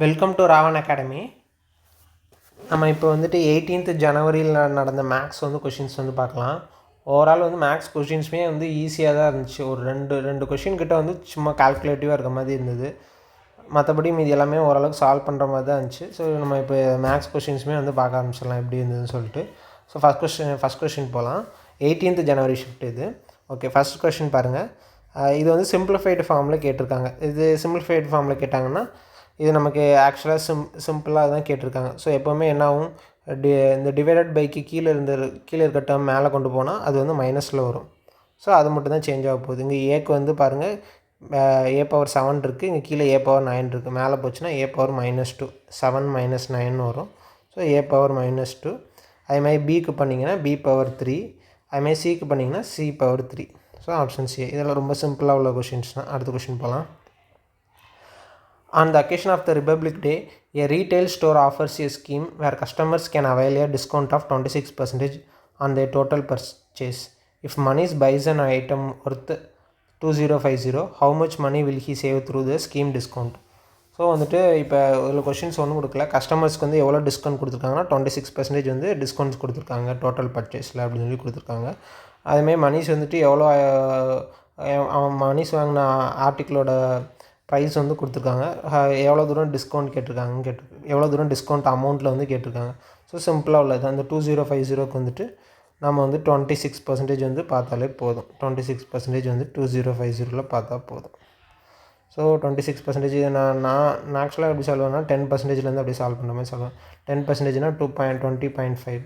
Welcome to Raavan academy. நம்ம இப்போ வந்துட்டு 18th ஜனவரியில் நடந்த மேக்ஸ் கொஷின்ஸ் பார்க்கலாம். ஓவரால் மேக்ஸ் கொஷின்ஸுமே ஈஸியாக தான் இருந்துச்சு. ஒரு ரெண்டு கொஷின் கிட்ட சும்மா கால்குலேட்டிவாக இருக்க மாதிரி இருந்தது. மற்றபடி மீதி எல்லாமே ஓரளவுக்கு சால்வ் பண்ணுற மாதிரி தான் இருந்துச்சு. ஸோ நம்ம இப்போ மேக்ஸ் கொஷின்ஸுமே பார்க்க ஆரம்பிச்சிடலாம் எப்படி இருந்ததுன்னு சொல்லிட்டு. ஸோ ஃபஸ்ட் கொஷின் போகலாம். 18th ஜனவரி ஷிஃப்ட் இது. ஓகே, ஃபஸ்ட் கொஷின் பாருங்கள். இது சிம்பிளிஃபைடு ஃபார்மில் கேட்டிருக்காங்க. இது சிம்பிளிஃபைடு ஃபார்மில் கேட்டாங்கன்னா இது நமக்கு ஆக்சுவலாக சிம்பிளாக தான் கேட்டிருக்காங்க. ஸோ எப்போவுமே என்ன ஆகும், இந்த டிவைடட் பைக்கு கீழே இருக்க டேர்ம் மேலே கொண்டு போனால் அது மைனஸில் வரும். ஸோ அது மட்டும் தான் சேஞ்ச் ஆக போகுது. இங்கே ஏக்கு பாருங்கள், A⁻7 இருக்குது, இங்கே கீழே A⁻9 இருக்குது. மேலே போச்சுன்னா A⁻-2 7 - 9 வரும். So A⁻-2. அதேமாதிரி பிக்கு பண்ணிங்கன்னா B⁻3. அதுமாதிரி சிக்கு பண்ணிங்கன்னா C⁻3. So option C. இதெல்லாம் ரொம்ப சிம்பிளாக உள்ள கொஷின்ஸ் தான். அடுத்த கொஷின் போகலாம். On the occasion of the Republic Day, a retail store offers a scheme where customers can avail a discount of 26% on their total purchase. If Manish buys an item worth 2050, how much money will he save through the scheme discount? So இப்போ இதில் questions ஒன்றும் கொடுக்கல. கஸ்டமர்ஸ்க்கு எவ்வளோ discount கொடுத்துருக்காங்கன்னா 26% discounts கொடுத்துருக்காங்க total பர்ச்சேஸில் அப்படின்னு சொல்லி கொடுத்துருக்காங்க. அதுமாதிரி மனிஷ் எவ்வளோ அவன் மனிஷ் வாங்கின ஆர்டிக்கிளோட ப்ரைஸ் கொடுத்துருக்காங்க. எவ்வளோ தூரம் டிஸ்கவுண்ட் எவ்வளோ தூரம் டிஸ்கவுண்ட் அமௌண்ட்டில் கேட்டிருக்காங்க. ஸோ சிம்பிளாக உள்ளது. அந்த 2050க்கு நம்ம 26% பார்த்தாலே போதும். 26% 2050 பார்த்தா போதும். ஸோ 26% நான் ஆக்சுவலாக எப்படி சொல்லுவேன்னா 10%லேருந்து அப்படி சால்வ் பண்ணுற மாதிரி சொல்லுவேன். 10%னா 20.5.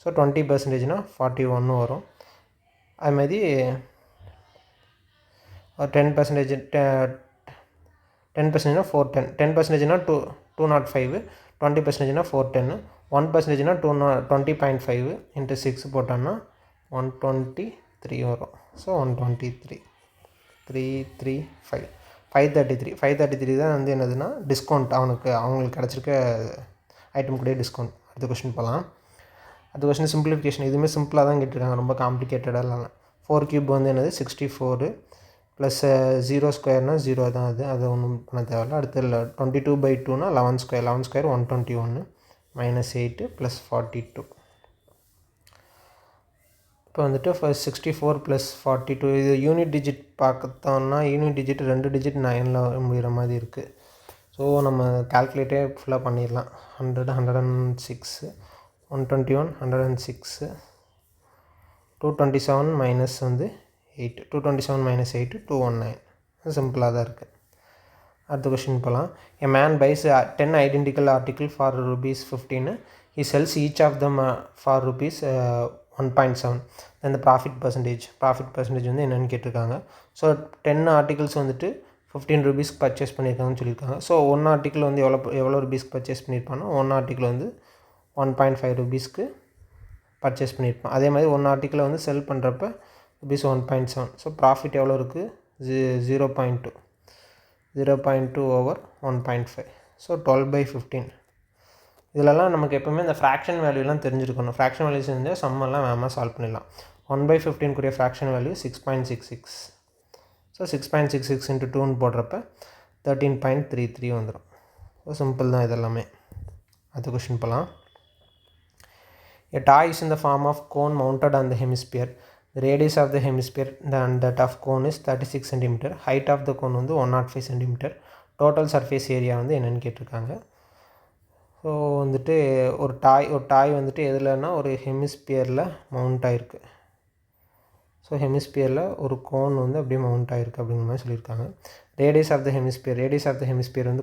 ஸோ 20%னா 41 வரும். அதுமாதிரி 10%னா 410. 10%னா 205. 20%னா 410. 1%னா 20.5 × 6 போட்டோன்னா 123 வரும். ஸோ 123 335 533 தான் என்னதுன்னா டிஸ்கவுண்ட் அவங்களுக்கு கிடச்சிருக்க ஐட்டம் கூட டிஸ்கவுண்ட். அடுத்த கொஷின் போகலாம். அடுத்த கொஷின் சிம்பிளிஃபிகேஷன். இதுவுமே சிம்பிளாக தான் கேட்டிருக்காங்க, ரொம்ப காம்ப்ளிகேட்டடாக இல்லை. 4³ என்னது 64 ப்ளஸ் 0 ஸ்கொயர்னால் 0 தான். அது ஒன்றும் பண்ண தேவையில்ல. அடுத்து 22/2னா 11 ஸ்கொயர். 11 ஸ்கொயர் 121 -8 + 42. இப்போ ஃபர்ஸ்ட் 64 + 42 இது யூனிட் டிஜிட் பார்த்தோம்னா யூனிட் டிஜிட் 2 டிஜிட் 9ல் முடிகிற மாதிரி இருக்குது. ஸோ நம்ம கால்குலேட்டே ஃபுல்லாக பண்ணிடலாம். 100 106 121 106 227 -8 227 -8 219. சிம்பிளாக தான் இருக்குது. அடுத்த கொஷின் போகலாம். A man buys 10 identical article for ₹15. He sells each of them for ₹1.7. then the profit percentage என்னென்னு கேட்டிருக்காங்க. ஸோ 10 ஆர்டிகல்ஸ் 15 ரூபீஸ்க்கு பர்ச்சேஸ் பண்ணியிருக்காங்கன்னு சொல்லியிருக்காங்க. ஸோ 1 ஆர்டிக்கிள் எவ்வளோ ரூபீஸ்க்கு பர்ச்சேஸ் பண்ணியிருப்பாங்கன்னா 1 ஆர்டிக்கிள் 1.5 ரூபீஸ்க்கு பர்ச்சேஸ் பண்ணியிருப்பான். அதே மாதிரி 1 ஆர்டிக்கிளை செல் பண்ணுறப்ப ₹1.7. ஸோ ப்ராஃபிட் எவ்வளோ இருக்குது 0.2 over 1.5. ஸோ 12/15. இதிலலாம் நமக்கு எப்போவுமே இந்த ஃப்ராக்ஷன் வேல்யூலாம் தெரிஞ்சிருக்கணும். ஃப்ராக்ஷன் வேல்யூஸ் இருந்தால் சம்மெல்லாம் வேகமாக சால்வ் பண்ணிடலாம். 1/15 ஃப்ராக்ஷன் வேல்யூ 6.66. ஸோ 6.66 × 2ன்னு போடுறப்ப 13.33 வந்துடும். ஸோ சிம்பிள் தான் இதெல்லாமே. அடுத்த கொஷின் போகலாம். A toy is in the form of cone mounted on the hemisphere. The radius of the hemisphere and that of cone is 36 cm. Height of the cone 105 cm. Total surface area என்னென்னு கேட்டிருக்காங்க. So ஒரு டாய் எதுலன்னா ஒரு ஹெமிஸ்பியரில் mount ஆகிருக்கு. So ஹெமிஸ்பியரில் ஒரு cone அப்படியே mount ஆகிருக்கு அப்படிங்கிற மாதிரி சொல்லியிருக்காங்க. ரேடியஸ் ஆஃப் த ஹெமிஸ்பியர்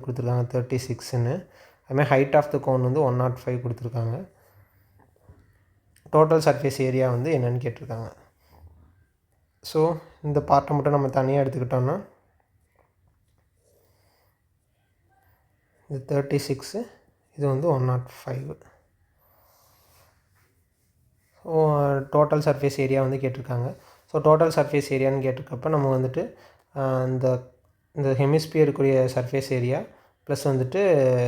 கொடுத்துருக்காங்க 36ன்னு. அதுமாதிரி ஹைட் ஆஃப் த கோன் 105 கொடுத்துருக்காங்க. டோட்டல் சர்ஃபேஸ் ஏரியா என்னென்னு கேட்டிருக்காங்க. ஸோ இந்த பார்ட்டை மட்டும் நம்ம தனியாக எடுத்துக்கிட்டோம்னா இது 36, இது 105. ஸோ டோட்டல் சர்ஃபேஸ் ஏரியா கேட்டிருக்காங்க. ஸோ டோட்டல் சர்ஃபேஸ் ஏரியான்னு கேட்டிருக்கப்ப நம்ம இந்த ஹெமிஸ்பியருக்குரிய சர்ஃபேஸ் ஏரியா ப்ளஸ்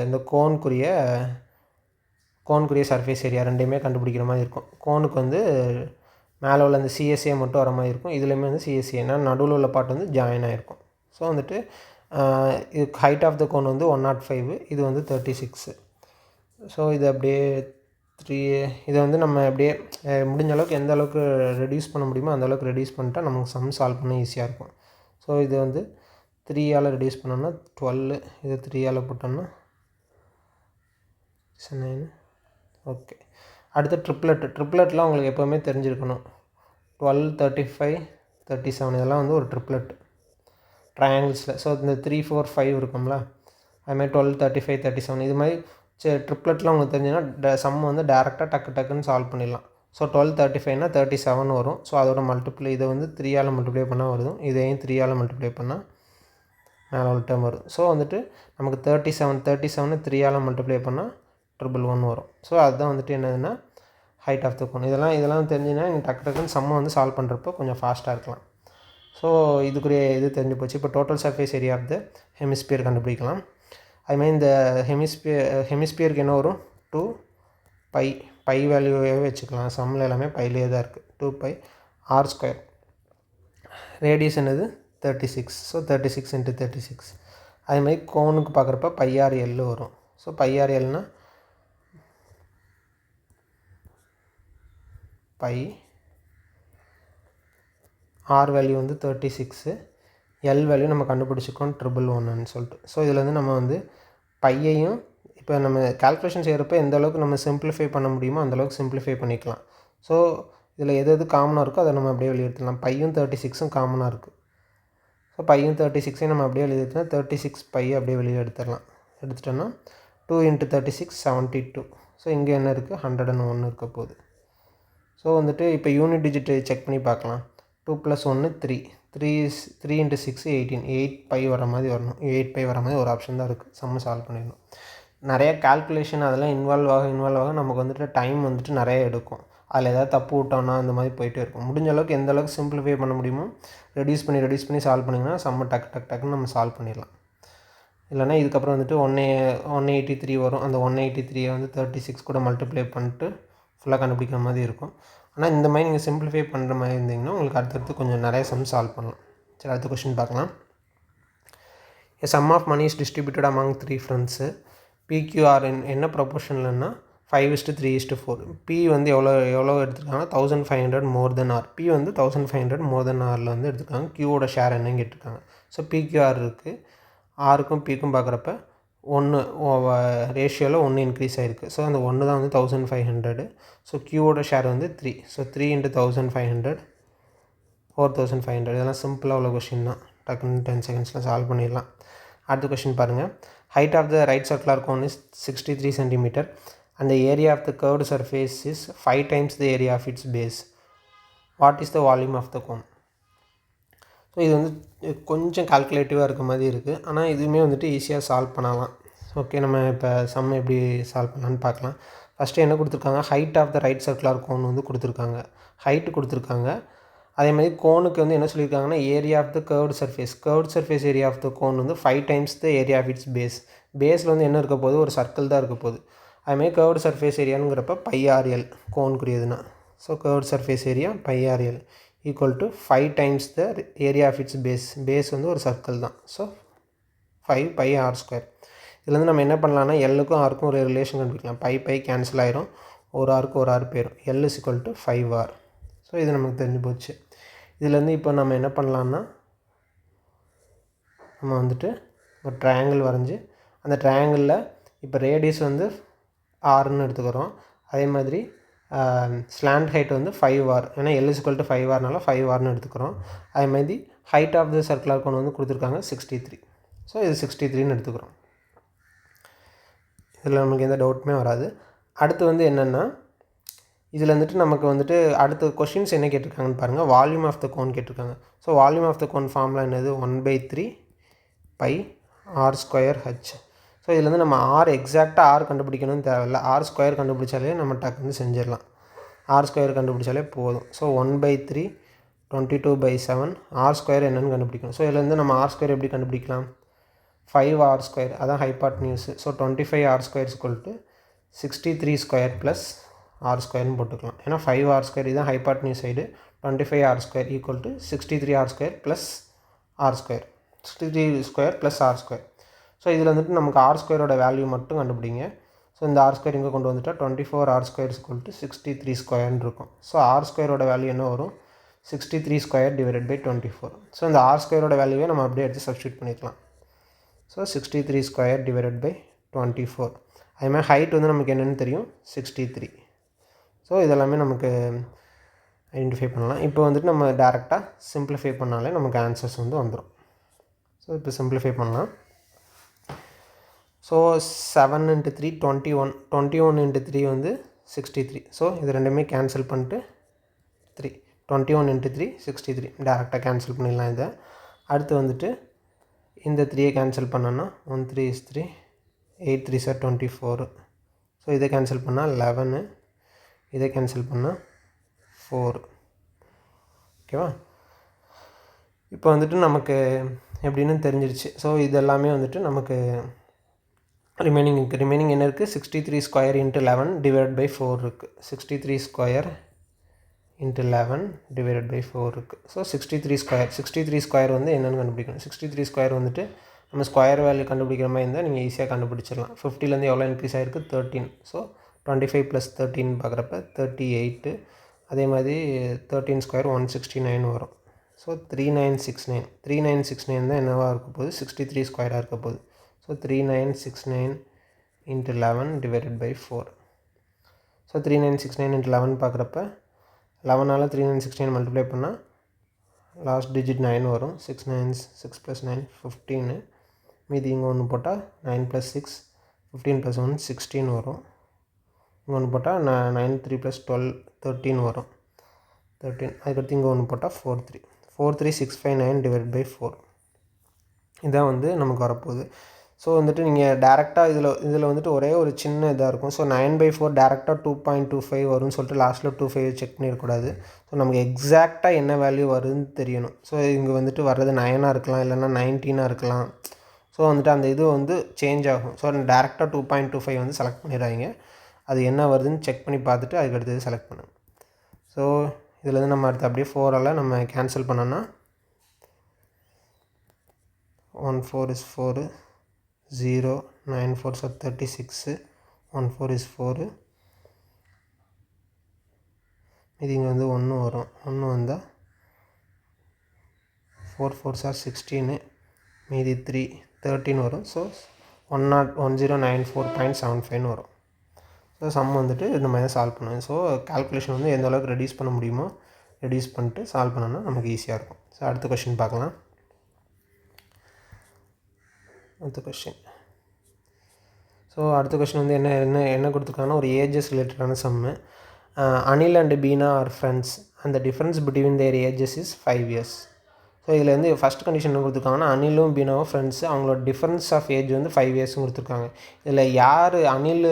இந்த கோனுக்குரிய சர்ஃபேஸ் ஏரியா ரெண்டையுமே கண்டுபிடிக்கிற மாதிரி இருக்கும். கோனுக்கு மேலே உள்ள அந்த சிஎஸ்ஏ மட்டும் வர மாதிரி இருக்கும். இதுலேயுமே சிஎஸ்ஏ நடுவில் உள்ள பார்ட் ஜாயின் ஆகிருக்கும். ஸோ இது ஹைட் ஆஃப் த கோன் வந்து 105, இது வந்து 36. ஸோ இது அப்படியே இதை வந்து நம்ம அப்படியே முடிஞ்ச அளவுக்கு எந்த அளவுக்கு ரெடியூஸ் பண்ண முடியுமோ அந்த அளவுக்கு ரெடியூஸ் பண்ணிட்டா நமக்கு சம் சால்வ் பண்ண ஈஸியாக இருக்கும். ஸோ இது வந்து 3ஆல் ரெடியூஸ் பண்ணோம்னா 12, இது 3ஆல் போட்டோம்னா 9. ஓகே, அடுத்து ட்ரிப்ளெட்லாம் உங்களுக்கு எப்போவுமே தெரிஞ்சிருக்கணும். 12, 35, 37 இதெல்லாம் வந்து ஒரு ட்ரிப்ளெட் ட்ரையாங்கிள்ஸில். ஸோ இந்த 3, 4, 5 இருக்கும்ல, அதுமாதிரி 12, 35, 37 இது மாதிரி ட்ரிப்ளெட்லாம் உங்களுக்கு தெரிஞ்சுன்னா சம் வந்து டேரெக்டாக டக்குன்னு சால்வ் பண்ணிடலாம். ஸோ 12, 35னா 37 வரும். ஸோ அதோட மல்டிப்ளை இதை வந்து 3ஆல் மல்டிப்ளை பண்ணால் வரும், இதையும் 3ஆல் மல்டிப்ளை பண்ணால் மேலே ஒரு டேர்ம் வரும். ஸோ வந்துட்டு நமக்கு 37 3ஆல் மல்டிப்ளை பண்ணால் 111 வரும். ஸோ அதுதான் வந்துட்டு என்னதுன்னா ஹைட் ஆஃப் த கோன். இதெல்லாம் தெரிஞ்சுன்னா நீங்கள் டக்குன்னு சம்மை வந்து சால்வ் பண்ணுறப்போ கொஞ்சம் ஃபாஸ்ட்டாக இருக்கலாம். ஸோ இதுக்குரிய இது தெரிஞ்சு போச்சு. இப்போ total surface area of the hemisphere கண்டுபிடிக்கலாம். அதுமாதிரி இந்த ஹெமிஸ்பியருக்கு என்ன வரும், 2 பை வேல்யூவே வச்சுக்கலாம். சம்மில் எல்லாமே பைலேயே தான் இருக்குது. 2 r². ரேடியஸ் என்னது 36. ஸோ 36 × 36. அதுமாதிரி கோனுக்கு பார்க்குறப்ப πr/l வரும். ஸோ πr/lனா r வேல்யூ வந்து 36, L வேல்யூ நம்ம கண்டுபிடிச்சிக்கோம் 111 சொல்லிட்டு. ஸோ இதில் வந்து நம்ம வந்து பையையும் இப்போ நம்ம கால்குலேஷன் செய்கிறப்ப எந்த அளவுக்கு நம்ம சிம்பிளிஃபை பண்ண முடியுமோ அந்தளவுக்கு சிம்பிளிஃபை பண்ணிக்கலாம். ஸோ இதில் எது காமனாக இருக்கோ அதை நம்ம அப்படியே வெளியெடுத்துடலாம். பையும் 36ம் காமனாக இருக்குது. ஸோ பையும் 36ஐயும் நம்ம அப்படியே வெளியெடுத்துனா 36 அப்படியே வெளியே எடுத்துட்டோன்னா 2 × 36 72. ஸோ இங்கே என்ன இருக்குது 101 இருக்க போகுது. ஸோ வந்துட்டு இப்போ யூனிட் டிஜிட் செக் பண்ணி பார்க்கலாம். 2 + 1 3 × 6 18, 8 வர மாதிரி வரணும். 8 வர மாதிரி ஒரு ஆப்ஷன் தான் இருக்குது. சம்ம சால்வ் பண்ணிடணும். நிறைய கால்குலேஷன் அதெல்லாம் இன்வால்வ் ஆக நமக்கு வந்துட்டு டைம் வந்துட்டு நிறைய எடுக்கும். அதில் ஏதாவது தப்பு விட்டோன்னா அந்த மாதிரி போய்ட்டே இருக்கும். முடிஞ்ச அளவுக்கு எந்த அளவுக்கு சிம்பிளிஃபை பண்ண முடியுமோ ரெடியூஸ் பண்ணி சால்வ் பண்ணிங்கன்னா சம்ம டக்குன்னு நம்ம சால்வ் பண்ணிடலாம். இல்லைனா இதுக்கப்புறம் வந்துட்டு 183 வரும். அந்த 183 வந்து 36 கூட மல்டிப்ளை பண்ணிட்டு ஃபுல்லாக கண்டுபிடிக்கிற மாதிரி இருக்கும். ஆனால் இந்த மாதிரி நீங்கள் சிம்பிளிஃபை பண்ணுற மாதிரி இருந்தீங்கன்னா உங்களுக்கு அடுத்தடுத்து கொஞ்சம் நிறைய சம் சால்வ் பண்ணலாம். சரி, அடுத்த கொஸ்டின் பார்க்கலாம். A sum of money is distributed among 3 friends. PQR என்ன ப்ரொபோர்ஷன்லன்னா 5:3:4. P வந்து எவ்வளோ எடுத்துருக்காங்க 1500 மோர் தென் ஆர். P வந்து 1500 மோர் தென் ஆரில் வந்து எடுத்துருக்காங்க. Qவோட ஷேர் என்னன்னு கேட்டிருக்காங்க. ஸோ PQR இருக்குது. ஆருக்கும் Pக்கும் பார்க்குறப்ப 1 ரேஷியோவில் 1 இன்க்ரீஸ் ஆகிருக்கு. ஸோ அந்த 1 தான் வந்து 1500. ஸோ Qவோட ஷேர் வந்து 3. ஸோ 3 × 1500 4500. இதெல்லாம் சிம்பிளாக உள்ள கொஷின் தான். டக்குன்னு 10 செகண்ட்ஸில் சால்வ் பண்ணிடலாம். அடுத்த கொஷின் பாருங்கள். Height of the right circular cone is 63 cm and the area of the curved surface is 5 times the area of its base. What is the volume of the cone? So இது வந்து கொஞ்சம் கால்குலேட்டிவாக இருக்க மாதிரி இருக்குது. ஆனால் இதுவுமே வந்துட்டு ஈஸியாக சால்வ் பண்ணலாம். ஓகே, நம்ம இப்போ சம் எப்படி சால்வ் பண்ணலான்னு பார்க்கலாம். ஃபஸ்ட்டு என்ன கொடுத்துருக்காங்க, height of the right circular cone வந்து கொடுத்துருக்காங்க. ஹைட்டு கொடுத்துருக்காங்க. அதேமாதிரி கோனுக்கு வந்து என்ன சொல்லியிருக்காங்கன்னா area of the curved surface area of the cone வந்து 5 times the area of its பேஸில் வந்து என்ன இருக்க போகுது, ஒரு சர்க்கிள் தான் இருக்க போகுது. அதுமாதிரி கர்வ்டு சர்ஃபேஸ் ஏரியானுங்கிறப்ப πr/l கோனுக்குரியதுன்னா. So curved surface area πr/l equal to 5 times the area of its base வந்து ஒரு சர்க்கிள் தான். So 5 πr². இதில் வந்து நம்ம என்ன பண்ணலாம்னா எல்லுக்கும் ஆருக்கும் ஒரு ரிலேஷன் கண்டுபிடிக்கலாம். பை கேன்சல் ஆயிரும், ஒரு ஆருக்கு ஒரு ஆர் போயிடும். L = 5r. ஸோ இது நமக்கு தெரிஞ்சு போச்சு. இதுலேருந்து இப்போ நம்ம என்ன பண்ணலான்னா நம்ம வந்துட்டு ஒரு ட்ரையாங்கிள் வரைஞ்சி அந்த ட்ரையாங்கிளில் இப்போ ரேடியஸ் வந்து ஆர்னு எடுத்துக்கிறோம். அதே மாதிரி ஸ்லாண்ட் ஹைட் வந்து 5r. ஏன்னா L = 5rனால 5rனு எடுத்துக்கிறோம். அதே மாதிரி height of the circular cone வந்து கொடுத்துருக்காங்க 63. ஸோ இது 63ன்னு எடுத்துக்கிறோம். இதில் நமக்கு எந்த டவுட்டுமே வராது. அடுத்து வந்து என்னென்னா இதில் வந்துட்டு நமக்கு வந்துட்டு அடுத்த கொஷின்ஸ் என்ன கேட்டிருக்காங்கன்னு பாருங்கள். வால்யூம் ஆஃப் த கோன் கேட்டிருக்காங்க. So volume of the cone formula என்னது, 1/3 πr²h. ஸோ இதில் வந்து நம்ம எக்ஸாக்டாக ஆர் கண்டுபிடிக்கணும்னு தேவையில்லை. r² கண்டுபிடிச்சாலே நம்ம டக்குன்னு செஞ்சிடலாம். r² கண்டுபிடிச்சாலே போதும். ஸோ 1/3 22/7 r² என்னென்னு கண்டுபிடிக்கணும். ஸோ இதில் வந்து நம்ம r² எப்படி கண்டுபிடிக்கலாம், 5r², அதான் ஹைபாட்னியூஸ். ஸோ 25r² = 63² + r²ன்னு போட்டுக்கலாம். ஏன்னா 5r², இதுதான் hypotenuse side. 25r² = 63r² + r². 63 square plus R square. So இதில் வந்துட்டு நமக்கு ஆர் ஸ்கொயரோட வேல்யூ மட்டும் கண்டுபிடிங்க. ஸோ இந்த ஆர் ஸ்கொயர் இங்கே கொண்டு வந்துட்டால் 24 ஆர் ஸ்கொயர் = 63 ஸ்கொயர்னு இருக்கும். ஸோ ஆர் ஸ்கொயரோட வேல்யூ என்ன வரும்? 63 ஸ்கொயர் டிவைடட் பை 24. ஸோ இந்த ஆர் ஸ்கொயரோட வேல்யூவே நம்ம அப்படியே எடுத்து சப்ஸ்டியூட் பண்ணிக்கலாம். So 63 square divided by 24. அதுமாதிரி ஹைட் வந்து நமக்கு என்னென்னு தெரியும், 63. ஸோ இதெல்லாமே நமக்கு ஐடென்டிஃபை பண்ணலாம். இப்போ வந்துட்டு நம்ம டேரெக்டாக சிம்பிளிஃபை பண்ணாலே நமக்கு ஆன்சர்ஸ் வந்து வந்துடும். ஸோ இப்போ சிம்பிளிஃபை பண்ணலாம். ஸோ 7 × 3 21, 21 × 3 வந்து 63. ஸோ இது ரெண்டுமே கேன்சல் பண்ணிட்டு 3, 21 × 3 63 டேரெக்டாக கேன்சல் பண்ணிடலாம். இதை அடுத்து வந்துட்டு இந்த 3யை கேன்சல் பண்ணோன்னா 1 3 is 3, 8 3s are 24. ஸோ இதை கேன்சல் பண்ணால் 11, இதை கேன்சல் பண்ணால் 4. ஓகேவா? இப்போ வந்துட்டு நமக்கு எப்படின்னு தெரிஞ்சிருச்சு. ஸோ இது எல்லாமே வந்துட்டு நமக்கு ரிமைனிங் என்ன இருக்குது? 63 ஸ்கொயர் × 11 டிவைடட் பை 4 இருக்குது. 63 ஸ்கொயர் × 11 டிவைடட் பை 4 இருக்குது. ஸோ 63 ஸ்கொயர் வந்து என்னென்னு கண்டுபிடிக்கணும். 63 ஸ்கொயர் வந்துட்டு நம்ம ஸ்கொயர் வேல்யூ கண்டுபிடிக்கிற மாதிரி இருந்தால் நீங்கள் ஈஸியாக கண்டுபிடிச்சிடலாம். 50லேருந்து எவ்வளோ இன்க்ரீஸ் ஆகிருக்கு? 13. ஸோ 25 + 13 பார்க்குறப்ப 38. அதே மாதிரி 13 ஸ்கொயர் 169 வரும். ஸோ 3969. 3969 தான் என்னவாக இருக்க போகுது? 63 ஸ்கொயராக இருக்க போகுது. So 3969 × 11 divided by 4. ஸோ 3969 × 11 பார்க்குறப்ப 11ஆல் 3969 மல்டிப்ளை பண்ணால் லாஸ்ட் டிஜிட் 9 வரும். 6 9s 6 + 9 15. மீதி இங்கே ஒன்று போட்டால் 9 + 6 15 + 1 16 வரும். இங்கே ஒன்று போட்டால் 9 3 + 12 13 வரும். 13. அதுக்கடுத்து இங்கே ஒன்று போட்டால் 4 3 659 டிவைட் பை 4. இதான் வந்து நமக்கு வரப்போகுது. ஸோ வந்துட்டு நீங்கள் டேரெக்டாக இதில் வந்துட்டு ஒரே ஒரு சின்ன இதாக இருக்கும். ஸோ 9/4 டேரெக்டாக 2.25 வரும்னு சொல்லிட்டு லாஸ்ட்டில் 25 செக் பண்ணிடக்கூடாது. ஸோ நமக்கு எக்ஸாக்டாக என்ன வேல்யூ வருதுன்னு தெரியணும். ஸோ இங்கே வந்துட்டு வர்றது 9ஆக இருக்கலாம், இல்லைன்னா 19ஆக இருக்கலாம். ஸோ வந்துட்டு அந்த இது வந்து சேஞ்ச் ஆகும். ஸோ டேரெக்டாக 2.25 வந்து செலக்ட் பண்ணிடுறாங்க. அது என்ன வருதுன்னு செக் பண்ணி பார்த்துட்டு அதுக்கு அடுத்தது செலக்ட் பண்ணுங்கள். ஸோ இதில் நம்ம அடுத்து அப்படியே 4ஆல் நம்ம கேன்சல் பண்ணோன்னா 1 4 is 4, 0 9 4s are 36, 1 4 is 4. இது இங்கே வந்து 1 வரும். 1 வந்தால் 4 4s are 16, மீதி 3 13 வரும். ஸோ 1094.75 வரும். ஸோ சம் வந்துட்டு இந்த மாதிரி தான் சால்வ் பண்ணுவேன். ஸோ கால்குலேஷன் வந்து எந்த அளவுக்கு ரெடியூஸ் பண்ண முடியுமோ ரெடியூஸ் பண்ணிட்டு சால்வ் பண்ணோன்னா நமக்கு ஈஸியாக இருக்கும். ஸோ அடுத்த கொஷின் பார்க்கலாம். அடுத்த கொஷின். ஸோ அடுத்த கொஷின் வந்து என்ன கொடுத்துருக்காங்கன்னா ஒரு ஏஜஸ் ரிலேட்டடான sum. Anil and Beena are friends and the difference between their ages is 5 years. So இதில் வந்து ஃபஸ்ட் கண்டிஷன் என்ன கொடுத்துருக்காங்கன்னா அனிலும் பீனாவும் ஃப்ரெண்ட்ஸு, அவங்களோட டிஃப்ரென்ஸ் ஆஃப் ஏஜ் வந்து 5 years கொடுத்துருக்காங்க. இதில் யார் அனில்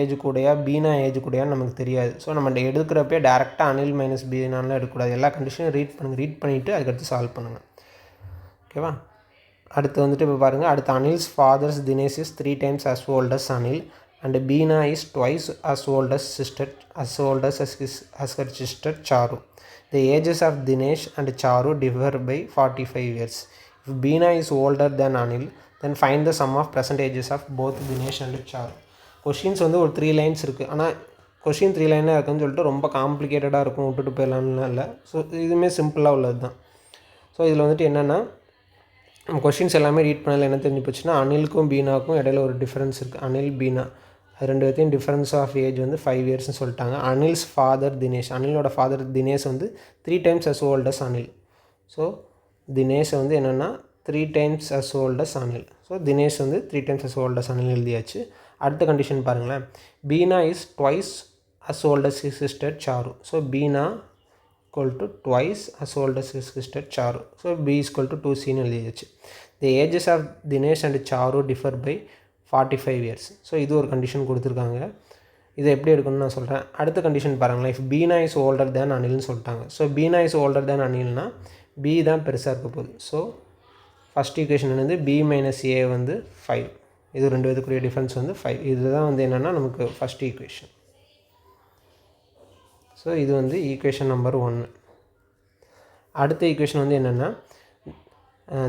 ஏஜ் கூடயா பீனா ஏஜ் கூடயான்னு நமக்கு தெரியாது. ஸோ நம்ம எடுக்கிறப்பே டேரெக்டாக அனில் மைனஸ் பீனாலாம் எடுக்கக்கூடாது. எல்லா கண்டிஷனும் ரீட் பண்ணிவிட்டு அதுக்கடுத்து சால்வ் பண்ணுங்கள். ஓகேவா? அடுத்து வந்துட்டு இப்போ பாருங்கள். அடுத்து Anil's father's Dinesh is 3 times as old as Anil and Beena is twice as old as her sister Charu. The ages of Dinesh and Charu differ by 45 years. If Beena is older than Anil, then find the sum of present ages of both Dinesh and Charu. Questions வந்து ஒரு 3 lines இருக்குது. ஆனால் question 3 லைனாக இருக்குன்னு சொல்லிட்டு ரொம்ப காம்ப்ளிகேட்டடாக இருக்கும், விட்டுட்டு போயிடலான்னு இல்லை. ஸோ இதுவுமே சிம்பிளாக உள்ளது தான். ஸோ இதில் வந்துட்டு என்னென்னா நம்ம கொஷின்ஸ் எல்லாமே ரீட் பண்ணல என்ன தெரிஞ்சு போச்சுன்னா அனிலுக்கும் பீனாவுக்கும் இடையில ஒரு டிஃப்ரென்ஸ் இருக்குது. அனில் பீனா அது ரெண்டு பேர்த்தையும் டிஃப்ரென்ஸ் ஆஃப் ஏஜ் வந்து 5 yearsன்னு சொல்லிட்டாங்க. அனில்ஸ் ஃபாதர் தினேஷ், அனிலோட ஃபாதர் தினேஷ் வந்து 3 times as old as Anil. So Dinesh வந்து என்னென்னா 3 times as old as Anil. So Dinesh வந்து 3 times as old as Anil எழுதியாச்சு. அடுத்த கண்டிஷன் பாருங்களேன். Beena is twice as old as his sister Charu. So Beena equal to twice as old as his sister Charu. So B is equal to 2C எழுதியாச்சு. The ages of Dinesh and Charu differ by 45 years. So இது ஒரு condition கொடுத்துருக்காங்க. இதை எப்படி எடுக்கணும்னு நான் சொல்கிறேன். அடுத்த கண்டிஷன் பாருங்களேன். If Beena is older than அனில்னு சொல்லிட்டாங்க. So Beena is older than அனில்னா பி தான் பெருசாக இருக்க போகுது. ஸோ ஃபஸ்ட் ஈக்குவேஷன் வந்து B minus A வந்து 5. இது ரெண்டு பேருக்குரிய டிஃப்ரென்ஸ் வந்து 5. இதுதான் வந்து என்னென்னா நமக்கு ஃபஸ்ட் ஈக்குவேஷன். ஸோ இது வந்து ஈக்குவேஷன் நம்பர் 1. அடுத்த ஈக்குவேஷன் வந்து என்னென்னா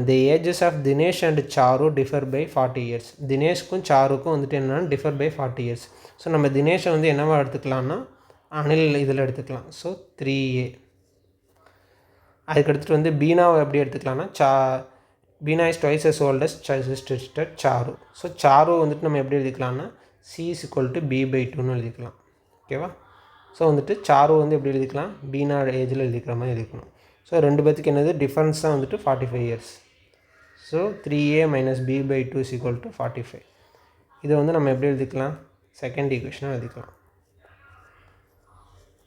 the ages of Dinesh and Charu differ by 40 years. தினேஷ்க்கும் சாருக்கும் வந்துட்டு என்னென்னா டிஃபர் பை 40 இயர்ஸ். ஸோ நம்ம தினேஷை வந்து என்னவா எடுத்துக்கலாம்னா அனில் இதில் எடுத்துக்கலாம். So 3A. அதுக்கடுத்துட்டு வந்து பீனாவை எப்படி எடுத்துக்கலாம்னா Beena is twice as old as sister Charu. So Charu வந்துட்டு நம்ம எப்படி எழுதிக்கலாம்னா C is equal to B/2ன்னு எழுதிக்கலாம். ஓகேவா? ஸோ வந்துட்டு சாரு வந்து எப்படி எழுதிக்கலாம், பீனா ஏஜில் எழுதிக்கிற மாதிரி எழுதிக்கணும். ஸோ ரெண்டு பேத்துக்கு என்னது டிஃப்ரென்ஸ் தான் வந்துட்டு 45 years. So 3A - B/2 is equal to 45. இதை வந்து நம்ம எப்படி எழுதிக்கலாம், செகண்ட் ஈக்குவேஷனாக எழுதிக்கலாம்.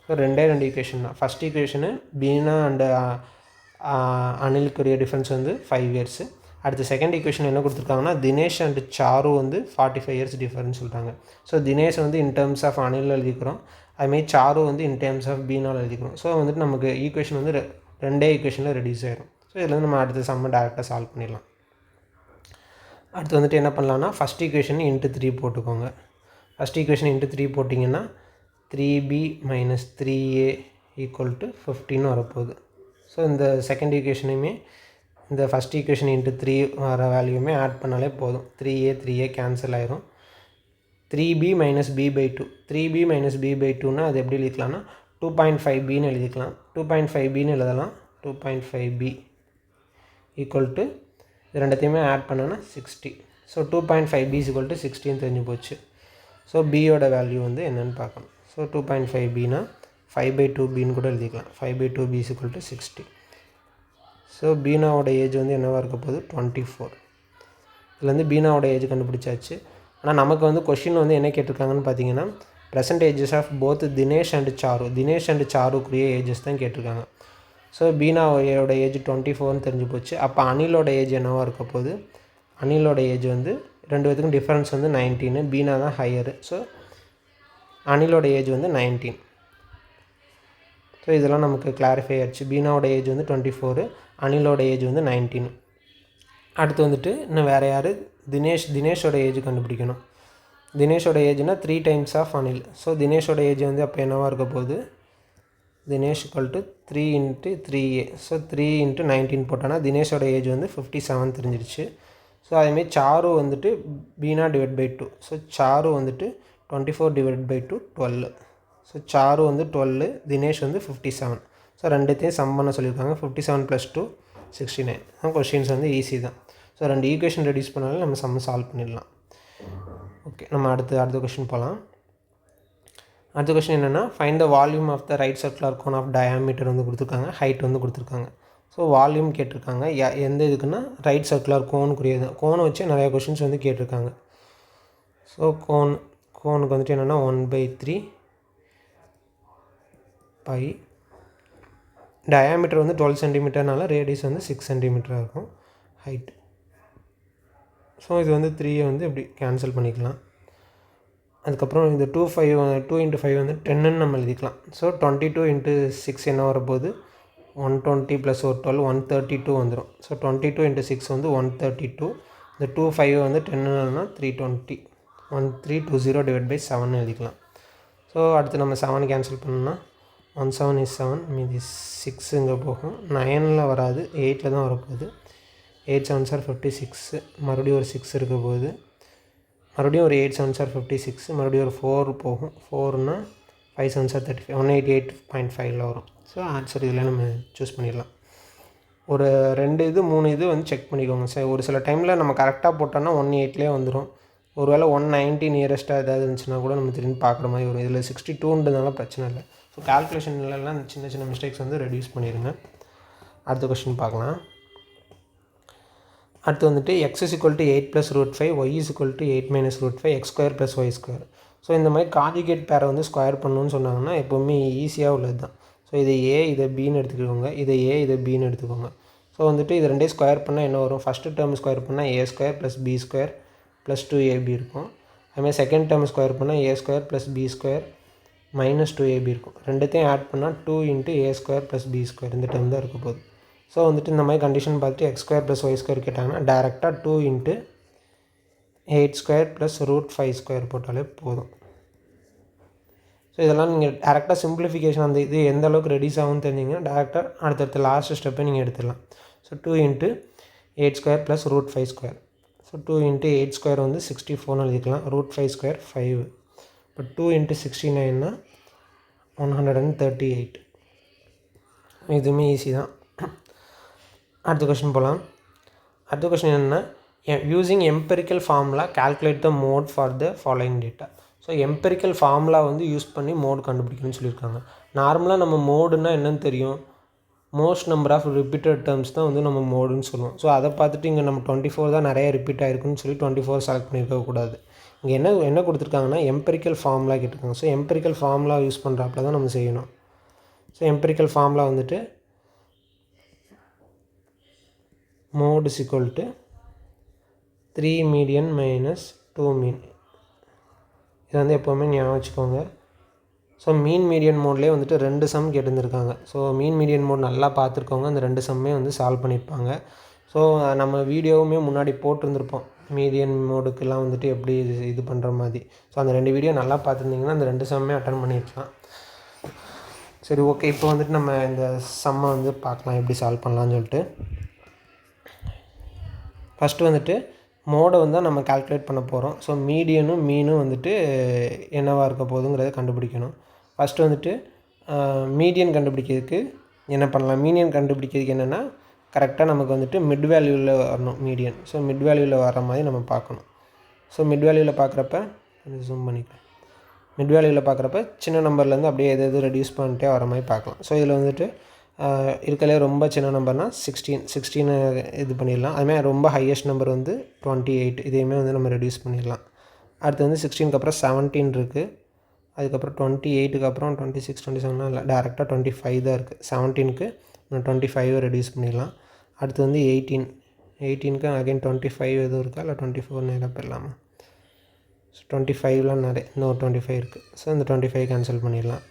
ஸோ ரெண்டு ஈக்குவேஷன் தான். ஃபஸ்ட் ஈக்குவேஷனு பீனா அண்டு அனிலுக்குரிய டிஃப்ரென்ஸ் வந்து 5 இயர்ஸு. அடுத்து செகண்ட் ஈக்குவேஷன் என்ன கொடுத்துருக்காங்கன்னா தினேஷ் அண்டு சாரு வந்து 45 இயர்ஸ் டிஃபரன்ஸ் சொல்கிறாங்க. ஸோ தினேஷ் வந்து இன் டேர்ம்ஸ் ஆஃப் அனில் எழுதிக்கிறோம், அதுமாரி சாரு வந்து இன் டேர்ம்ஸ் ஆஃப் பீனால் எழுதிக்கிறோம். ஸோ வந்துட்டு நமக்கு ஈக்குவேஷன் வந்து ரெண்டே ஈக்குவேஷனில் ரெடியூஸ் ஆகிடும். ஸோ இதில் வந்து நம்ம அடுத்த சம்ம டேரெக்டாக சால்வ் பண்ணிடலாம். அடுத்து வந்துட்டு என்ன பண்ணலான்னா ஃபஸ்ட் ஈக்குவேஷன் இன்ட்டு 3 போட்டுக்கோங்க. ஃபஸ்ட் ஈக்குவேஷன் இன்ட்டு 3 போட்டிங்கன்னா 3B - 3A = 15 வரப்போகுது. ஸோ இந்த செகண்ட் ஈக்குவேஷனையுமே இந்த ஃபஸ்ட் ஈக்குவேஷன் இன்ட்டு 3 வர வேல்யூமே ஆட் பண்ணாலே போதும். 3A கேன்சல் ஆயிரும். 3B - B/2. 3B - B/2ன்னா அது எப்படி எழுதிக்கலாம்னா 2.5Bன்னு எழுதிக்கலாம். 2.5Bன்னு எழுதலாம். 2.5B = இது ரெண்டுத்தையுமே ஆட் பண்ணோன்னா 60. ஸோ 2.5B = 60ன்னு தெரிஞ்சு போச்சு. ஸோ பியோட வேல்யூ வந்து என்னென்னு பார்க்கணும். ஸோ 2.5Bனா 5/2Bன்னு கூட எழுதிக்கலாம். 5/2B = 60. ஸோ பீனாவோட ஏஜ் வந்து என்னவாக இருக்க போகுது, 24. இதுலேருந்து பீனாவோட ஏஜ் கண்டுபிடிச்சாச்சு. ஆனால் நமக்கு வந்து கொஷின் வந்து என்ன கேட்டிருக்காங்கன்னு பார்த்தீங்கன்னா present ages of both Dinesh and Charu. Dinesh and சாருக்குரிய ஏஜஸ் தான் கேட்டிருக்காங்க. ஸோ பீனாவோட ஏஜ் 24ன்னு தெரிஞ்சு போச்சு. அப்போ அனிலோட ஏஜ் என்னவாக இருக்க போகுது, அனிலோட ஏஜ் வந்து ரெண்டு பேத்துக்கும் டிஃப்ரென்ஸ் வந்து 19. பீனா தான் ஹையரு. ஸோ அனிலோட ஏஜ் வந்து 19. ஸோ இதெல்லாம் நமக்கு கிளாரிஃபை ஆகிடுச்சு. பீனாவோட ஏஜ் வந்து 24, அனிலோட ஏஜ் வந்து 19. அடுத்து வந்துட்டு இன்னும் வேறு யார், தினேஷோட ஏஜ் கண்டுபிடிக்கணும். தினேஷோட ஏஜ்னா 3 டைம்ஸ் ஆஃப் அனில். ஸோ தினேஷோட ஏஜ் வந்து அப்போ என்னவாக இருக்க போகுது, தினேஷ் = 3 × 3A. ஸோ 3 × 19 போட்டோன்னா தினேஷோட ஏஜ் வந்து 57 தெரிஞ்சிருச்சு. ஸோ அதேமாரி சாரு வந்துட்டு பீனா /2. ஸோ சாரு வந்துட்டு 24/2 12. ஸோ சாரு வந்து 12, தினேஷ் வந்து 57. ஸோ ரெண்டுத்தையும் சம் பண்ண சொல்லியிருக்காங்க. 57 + 2 69. கொஷின்ஸ் வந்து ஈஸி தான். ஸோ ரெண்டு ஈக்குவேஷன் ரெடியூஸ் பண்ணாலும் நம்ம சம் சால்வ் பண்ணிடலாம். ஓகே, நம்ம அடுத்த கொஷின் போகலாம். அடுத்த கொஷின் என்னென்னா find the volume of the right circular cone of diameter வந்து கொடுத்துருக்காங்க, ஹைட் வந்து கொடுத்துருக்காங்க. ஸோ வால்யூம் கேட்டிருக்காங்க. எந்த இதுக்குன்னா ரைட் சர்க்குலர் கோனுக்குரியது. கோனை வச்சு நிறையா கொஷின்ஸ் வந்து கேட்டிருக்காங்க. ஸோ கோனுக்கு வந்துட்டு என்னென்னா 1/3 பை. டயாமீட்டர் வந்து 12 சென்டிமீட்டர்னால ரேடியஸ் வந்து 6 சென்டிமீட்டராக இருக்கும் ஹைட். ஸோ இது வந்து 3 வந்து இப்படி கேன்சல் பண்ணிக்கலாம். அதுக்கப்புறம் இந்த 2 × 5 வந்து 10ன்னு நம்ம எழுதிக்கலாம். ஸோ 22 × 6 என்ன வரப்போகுது, 120 + 12 132 வந்துடும். ஸோ 22 × 6 வந்து 132. இந்த 2 5 வந்து 10ன்னா 320. 1320/7 எழுதிக்கலாம். ஸோ அடுத்து நம்ம 7 கேன்சல் பண்ணோம்னா 1 7 is 7, மீதி 6 இங்கே போகும். 9ல் வராது, 8ல் தான் வரப்போகுது. 8 7s are 56. மறுபடியும் ஒரு 6 இருக்க போகுது. மறுபடியும் ஒரு 8 7s are 56. மறுபடியும் ஒரு 4 போகும். 4னா 5 7s are 35. 188.5ல் வரும். ஸோ ஆன்சர் இதில் நம்ம சூஸ் பண்ணிடலாம். ஒரு 3 இது வந்து செக் பண்ணிக்கோங்க சார். ஒரு சில டைமில் நம்ம கரெக்டாக போட்டோன்னா 18லேயே வந்துடும். ஒரு வேளை 190 நியரஸ்ட்டாக ஏதாவது இருந்துச்சுன்னா கூட நம்ம திரும்பி பார்க்குற மாதிரி வரும். இதில் 62ன்றதுனால பிரச்சனை இல்லை. ஸோ கால்குலேஷன்லாம் சின்ன சின்ன மிஸ்டேக்ஸ் வந்து ரெடியூஸ் பண்ணிடுங்க. அடுத்த கொஸ்டின் பார்க்கலாம். அடுத்து வந்துட்டு x = 8 + √5, y = 8 - √5, x² + y². So இந்த மாதிரி கான்ஜுகேட் பேரை வந்து ஸ்கொயர் பண்ணணும்னு சொன்னாங்கன்னா எப்போவுமே ஈஸியாக உள்ளது தான். ஸோ இதை A இதை Bன்னு எடுத்துக்கோங்க, இதை A இதை Bன்னு எடுத்துக்கோங்க. ஸோ வந்துட்டு இது ரெண்டையும் ஸ்கொயர் பண்ணால் என்ன வரும், ஃபஸ்ட்டு டேர்ம் ஸ்கொயர் பண்ணால் a² + b² + 2ab இருக்கும். அதுமாதிரி செகண்ட் டேர்ம் ஸ்கொயர் பண்ணால் a² + b² - 2ab இருக்கும். ரெண்டுத்தையும் ஆட் பண்ணால் 2 × a² + b² இந்த டேர்ம் தான் இருக்க போகுது. ஸோ வந்துட்டு இந்த மாதிரி கண்டிஷன் பார்த்துட்டு x² + y² கேட்டாங்கன்னா டேரெக்டாக 2 × 8² + √5² போட்டாலே போதும். ஸோ இதெல்லாம் நீங்கள் டேரெக்டாக சிம்பிளிஃபிகேஷன் அந்த இது எந்த அளவுக்கு ரெடியூஸ் ஆகும்னு தெரிஞ்சிங்கன்னா டேரெக்டாக அடுத்தடுத்த லாஸ்ட் ஸ்டெப்பை நீங்கள் எடுத்துடலாம். So 2 × 8 square plus root 5 square. So 2 into 8 square வந்து 64 எழுதிக்கலாம். Root 5 square 5. இப்போ 2 இன்ட்டு 69னா 138. இதுவுமே ஈஸி தான். அடுத்த கொஷின் போகலாம். அடுத்த கொஷின் என்னென்னா, using empirical formula calculate the mode for the following data. So empirical formula வந்து யூஸ் பண்ணி மோட் கண்டுபிடிக்கணும்னு சொல்லியிருக்காங்க. நார்மலாக நம்ம மோடுன்னா என்னென்னு தெரியும், most number of repeated terms தான் வந்து நம்ம மோடுன்னு சொல்லுவோம். ஸோ அதை பார்த்துட்டு இங்கே நம்ம 24 தான் நிறைய ரிப்பீட் ஆகிருக்குன்னு சொல்லி 24 செலக்ட் பண்ணியிருக்கக்கூடாது. இங்கே என்ன கொடுத்துருக்காங்கன்னா எம்பெரிக்கல் ஃபார்முலா கேட்டிருக்காங்க. ஸோ எம்பெரிக்கல் ஃபார்முலா யூஸ் பண்ணுறாப்புல தான் நம்ம செய்யணும். ஸோ எம்பெரிக்கல் ஃபார்முலா வந்துட்டு mode is equal to 3 median minus 2 mean. இது வந்து எப்போவுமே ஞாபகம் வச்சுக்கோங்க. ஸோ மீன் மீடியன் மோட்லேயே வந்துட்டு 2 சம் கேட்டிருந்துருக்காங்க. ஸோ மீன் மீடியன் மோட் நல்லா பார்த்துருக்கோங்க, அந்த 2 சம்மே வந்து சால்வ் பண்ணியிருப்பாங்க. ஸோ நம்ம வீடியோவுமே முன்னாடி போட்டிருந்துருப்போம், மீடியன் மோடுக்கெல்லாம் வந்துட்டு எப்படி இது பண்ணுற மாதிரி. ஸோ அந்த 2 வீடியோ நல்லா பார்த்துருந்திங்கன்னா அந்த 2 சம்மே அட்டன் பண்ணியிருக்கலாம். சரி, ஓகே. இப்போ வந்துட்டு நம்ம இந்த சம்மை வந்து பார்க்கலாம் எப்படி சால்வ் பண்ணலான்னு சொல்லிட்டு. ஃபஸ்ட்டு வந்துட்டு மோடை வந்து நம்ம கால்குலேட் பண்ண போகிறோம். ஸோ மீடியனும் மீனும் வந்துட்டு என்னவாக இருக்க போகுதுங்கிறத கண்டுபிடிக்கணும். ஃபஸ்ட்டு வந்துட்டு மீடியன் கண்டுபிடிக்கிறதுக்கு என்ன பண்ணலாம், மீடியன் கண்டுபிடிக்கிறதுக்கு என்னென்னா கரெக்டாக நமக்கு வந்துட்டு மிட் வேல்யூவில் வரணும் மீடியன். ஸோ மிட் வேல்யூவில் வர மாதிரி நம்ம பார்க்கணும். ஸோ மிட் வேல்யூவில் பார்க்குறப்ப ஜூம் பண்ணிக்கலாம். மிட் வேல்யூவில் பார்க்குறப்ப சின்ன நம்பர்லேருந்து அப்படியே எது ரெடியூஸ் பண்ணிட்டே வர மாதிரி பார்க்கலாம். ஸோ இதில் வந்துட்டு இருக்கலே ரொம்ப சின்ன நம்பர்னால் 16 இது பண்ணிடலாம். அதுமாதிரி ரொம்ப ஹையஸ்ட் நம்பர் வந்து 28. இதையுமே வந்து நம்ம ரெடியூஸ் பண்ணிடலாம். அடுத்து வந்து 16க்கு அப்புறம் 17 இருக்குது. அதுக்கப்புறம் 28க்கு அப்புறம் 26, 27 இல்லை, டேரெக்டாக 25 தான் இருக்குது. 17க்கு 25 ரெடியூஸ் பண்ணிடலாம். அடுத்து வந்து 18க்கு அகைன் 25 எதுவும் இருக்கா, இல்லை 24 நேராக போயிடலாமா? ஸோ 25லாம் நிறைய இன்னும் 25 இருக்குது. ஸோ இந்த 25 கேன்சல் பண்ணிடலாம்.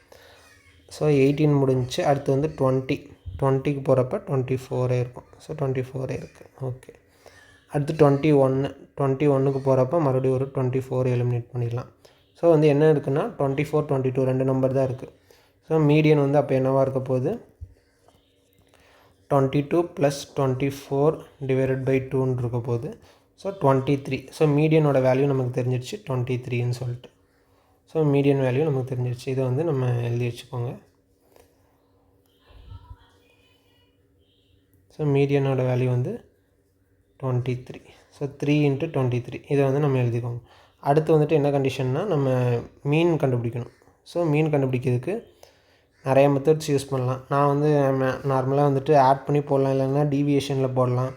ஸோ 18 முடிஞ்சு. அடுத்து வந்து 20க்கு போகிறப்ப 24 இருக்கும். ஸோ 24 இருக்குது. ஓகே. அடுத்து 21க்கு போகிறப்ப மறுபடியும் ஒரு 24 எலிமினேட் பண்ணிடலாம். ஸோ வந்து என்ன இருக்குன்னா 24, 22 2 நம்பர் தான் இருக்குது. ஸோ மீடியன் வந்து அப்போ என்னவாக இருக்க போகுது, 22 + 24 டிவைடட் பை 2ன்னு இருக்க போகுது. ஸோ 23. ஸோ மீடியனோட வேல்யூ நமக்கு தெரிஞ்சிடுச்சு 23ன்னு சொல்லிட்டு. ஸோ மீடியன் வேல்யூ நமக்கு தெரிஞ்சிடுச்சு. இதை வந்து நம்ம எழுதி வச்சுக்கோங்க. ஸோ மீடியனோட வேல்யூ வந்து 23. ஸோ 3 × 23 இதை வந்து நம்ம எழுதிக்கோங்க. அடுத்து வந்துட்டு என்ன கண்டிஷன்னா, நம்ம மீன் கண்டுபிடிக்கணும். ஸோ மீன் கண்டுபிடிக்கிறதுக்கு நிறைய மெத்தட்ஸ் யூஸ் பண்ணலாம். நான் வந்து நார்மலாக வந்துட்டு ஆட் பண்ணி போடலாம், இல்லைன்னா டீவியேஷனில் போடலாம்.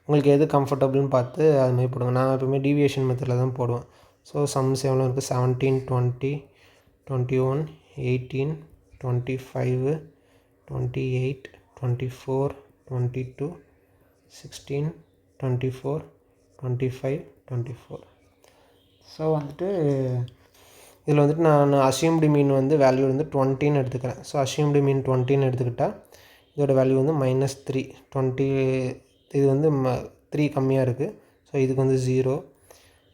உங்களுக்கு எது கம்ஃபர்டபுள்னு பார்த்து அதுமாதிரி போடுங்க. நான் எப்பவுமே டீவியேஷன் மெத்தடில் தான் போடுவேன். ஸோ சம்ஸ் எவ்வளோ இருக்குது, 17, 20, 21, 18, 25, 28, 24, 22, 16, 24, 25, 24. ஸோ வந்துட்டு இதில் வந்துட்டு நான் அசியூம்டு மீன் வந்து வேல்யூ வந்து 20ன்னு எடுத்துக்கிறேன். ஸோ அசியூம்டு மீன் 20ன்னு எடுத்துக்கிட்டால் இதோட வேல்யூ வந்து -3. 20 இது வந்து 3 கம்மியாக இருக்குது. ஸோ இதுக்கு வந்து 0.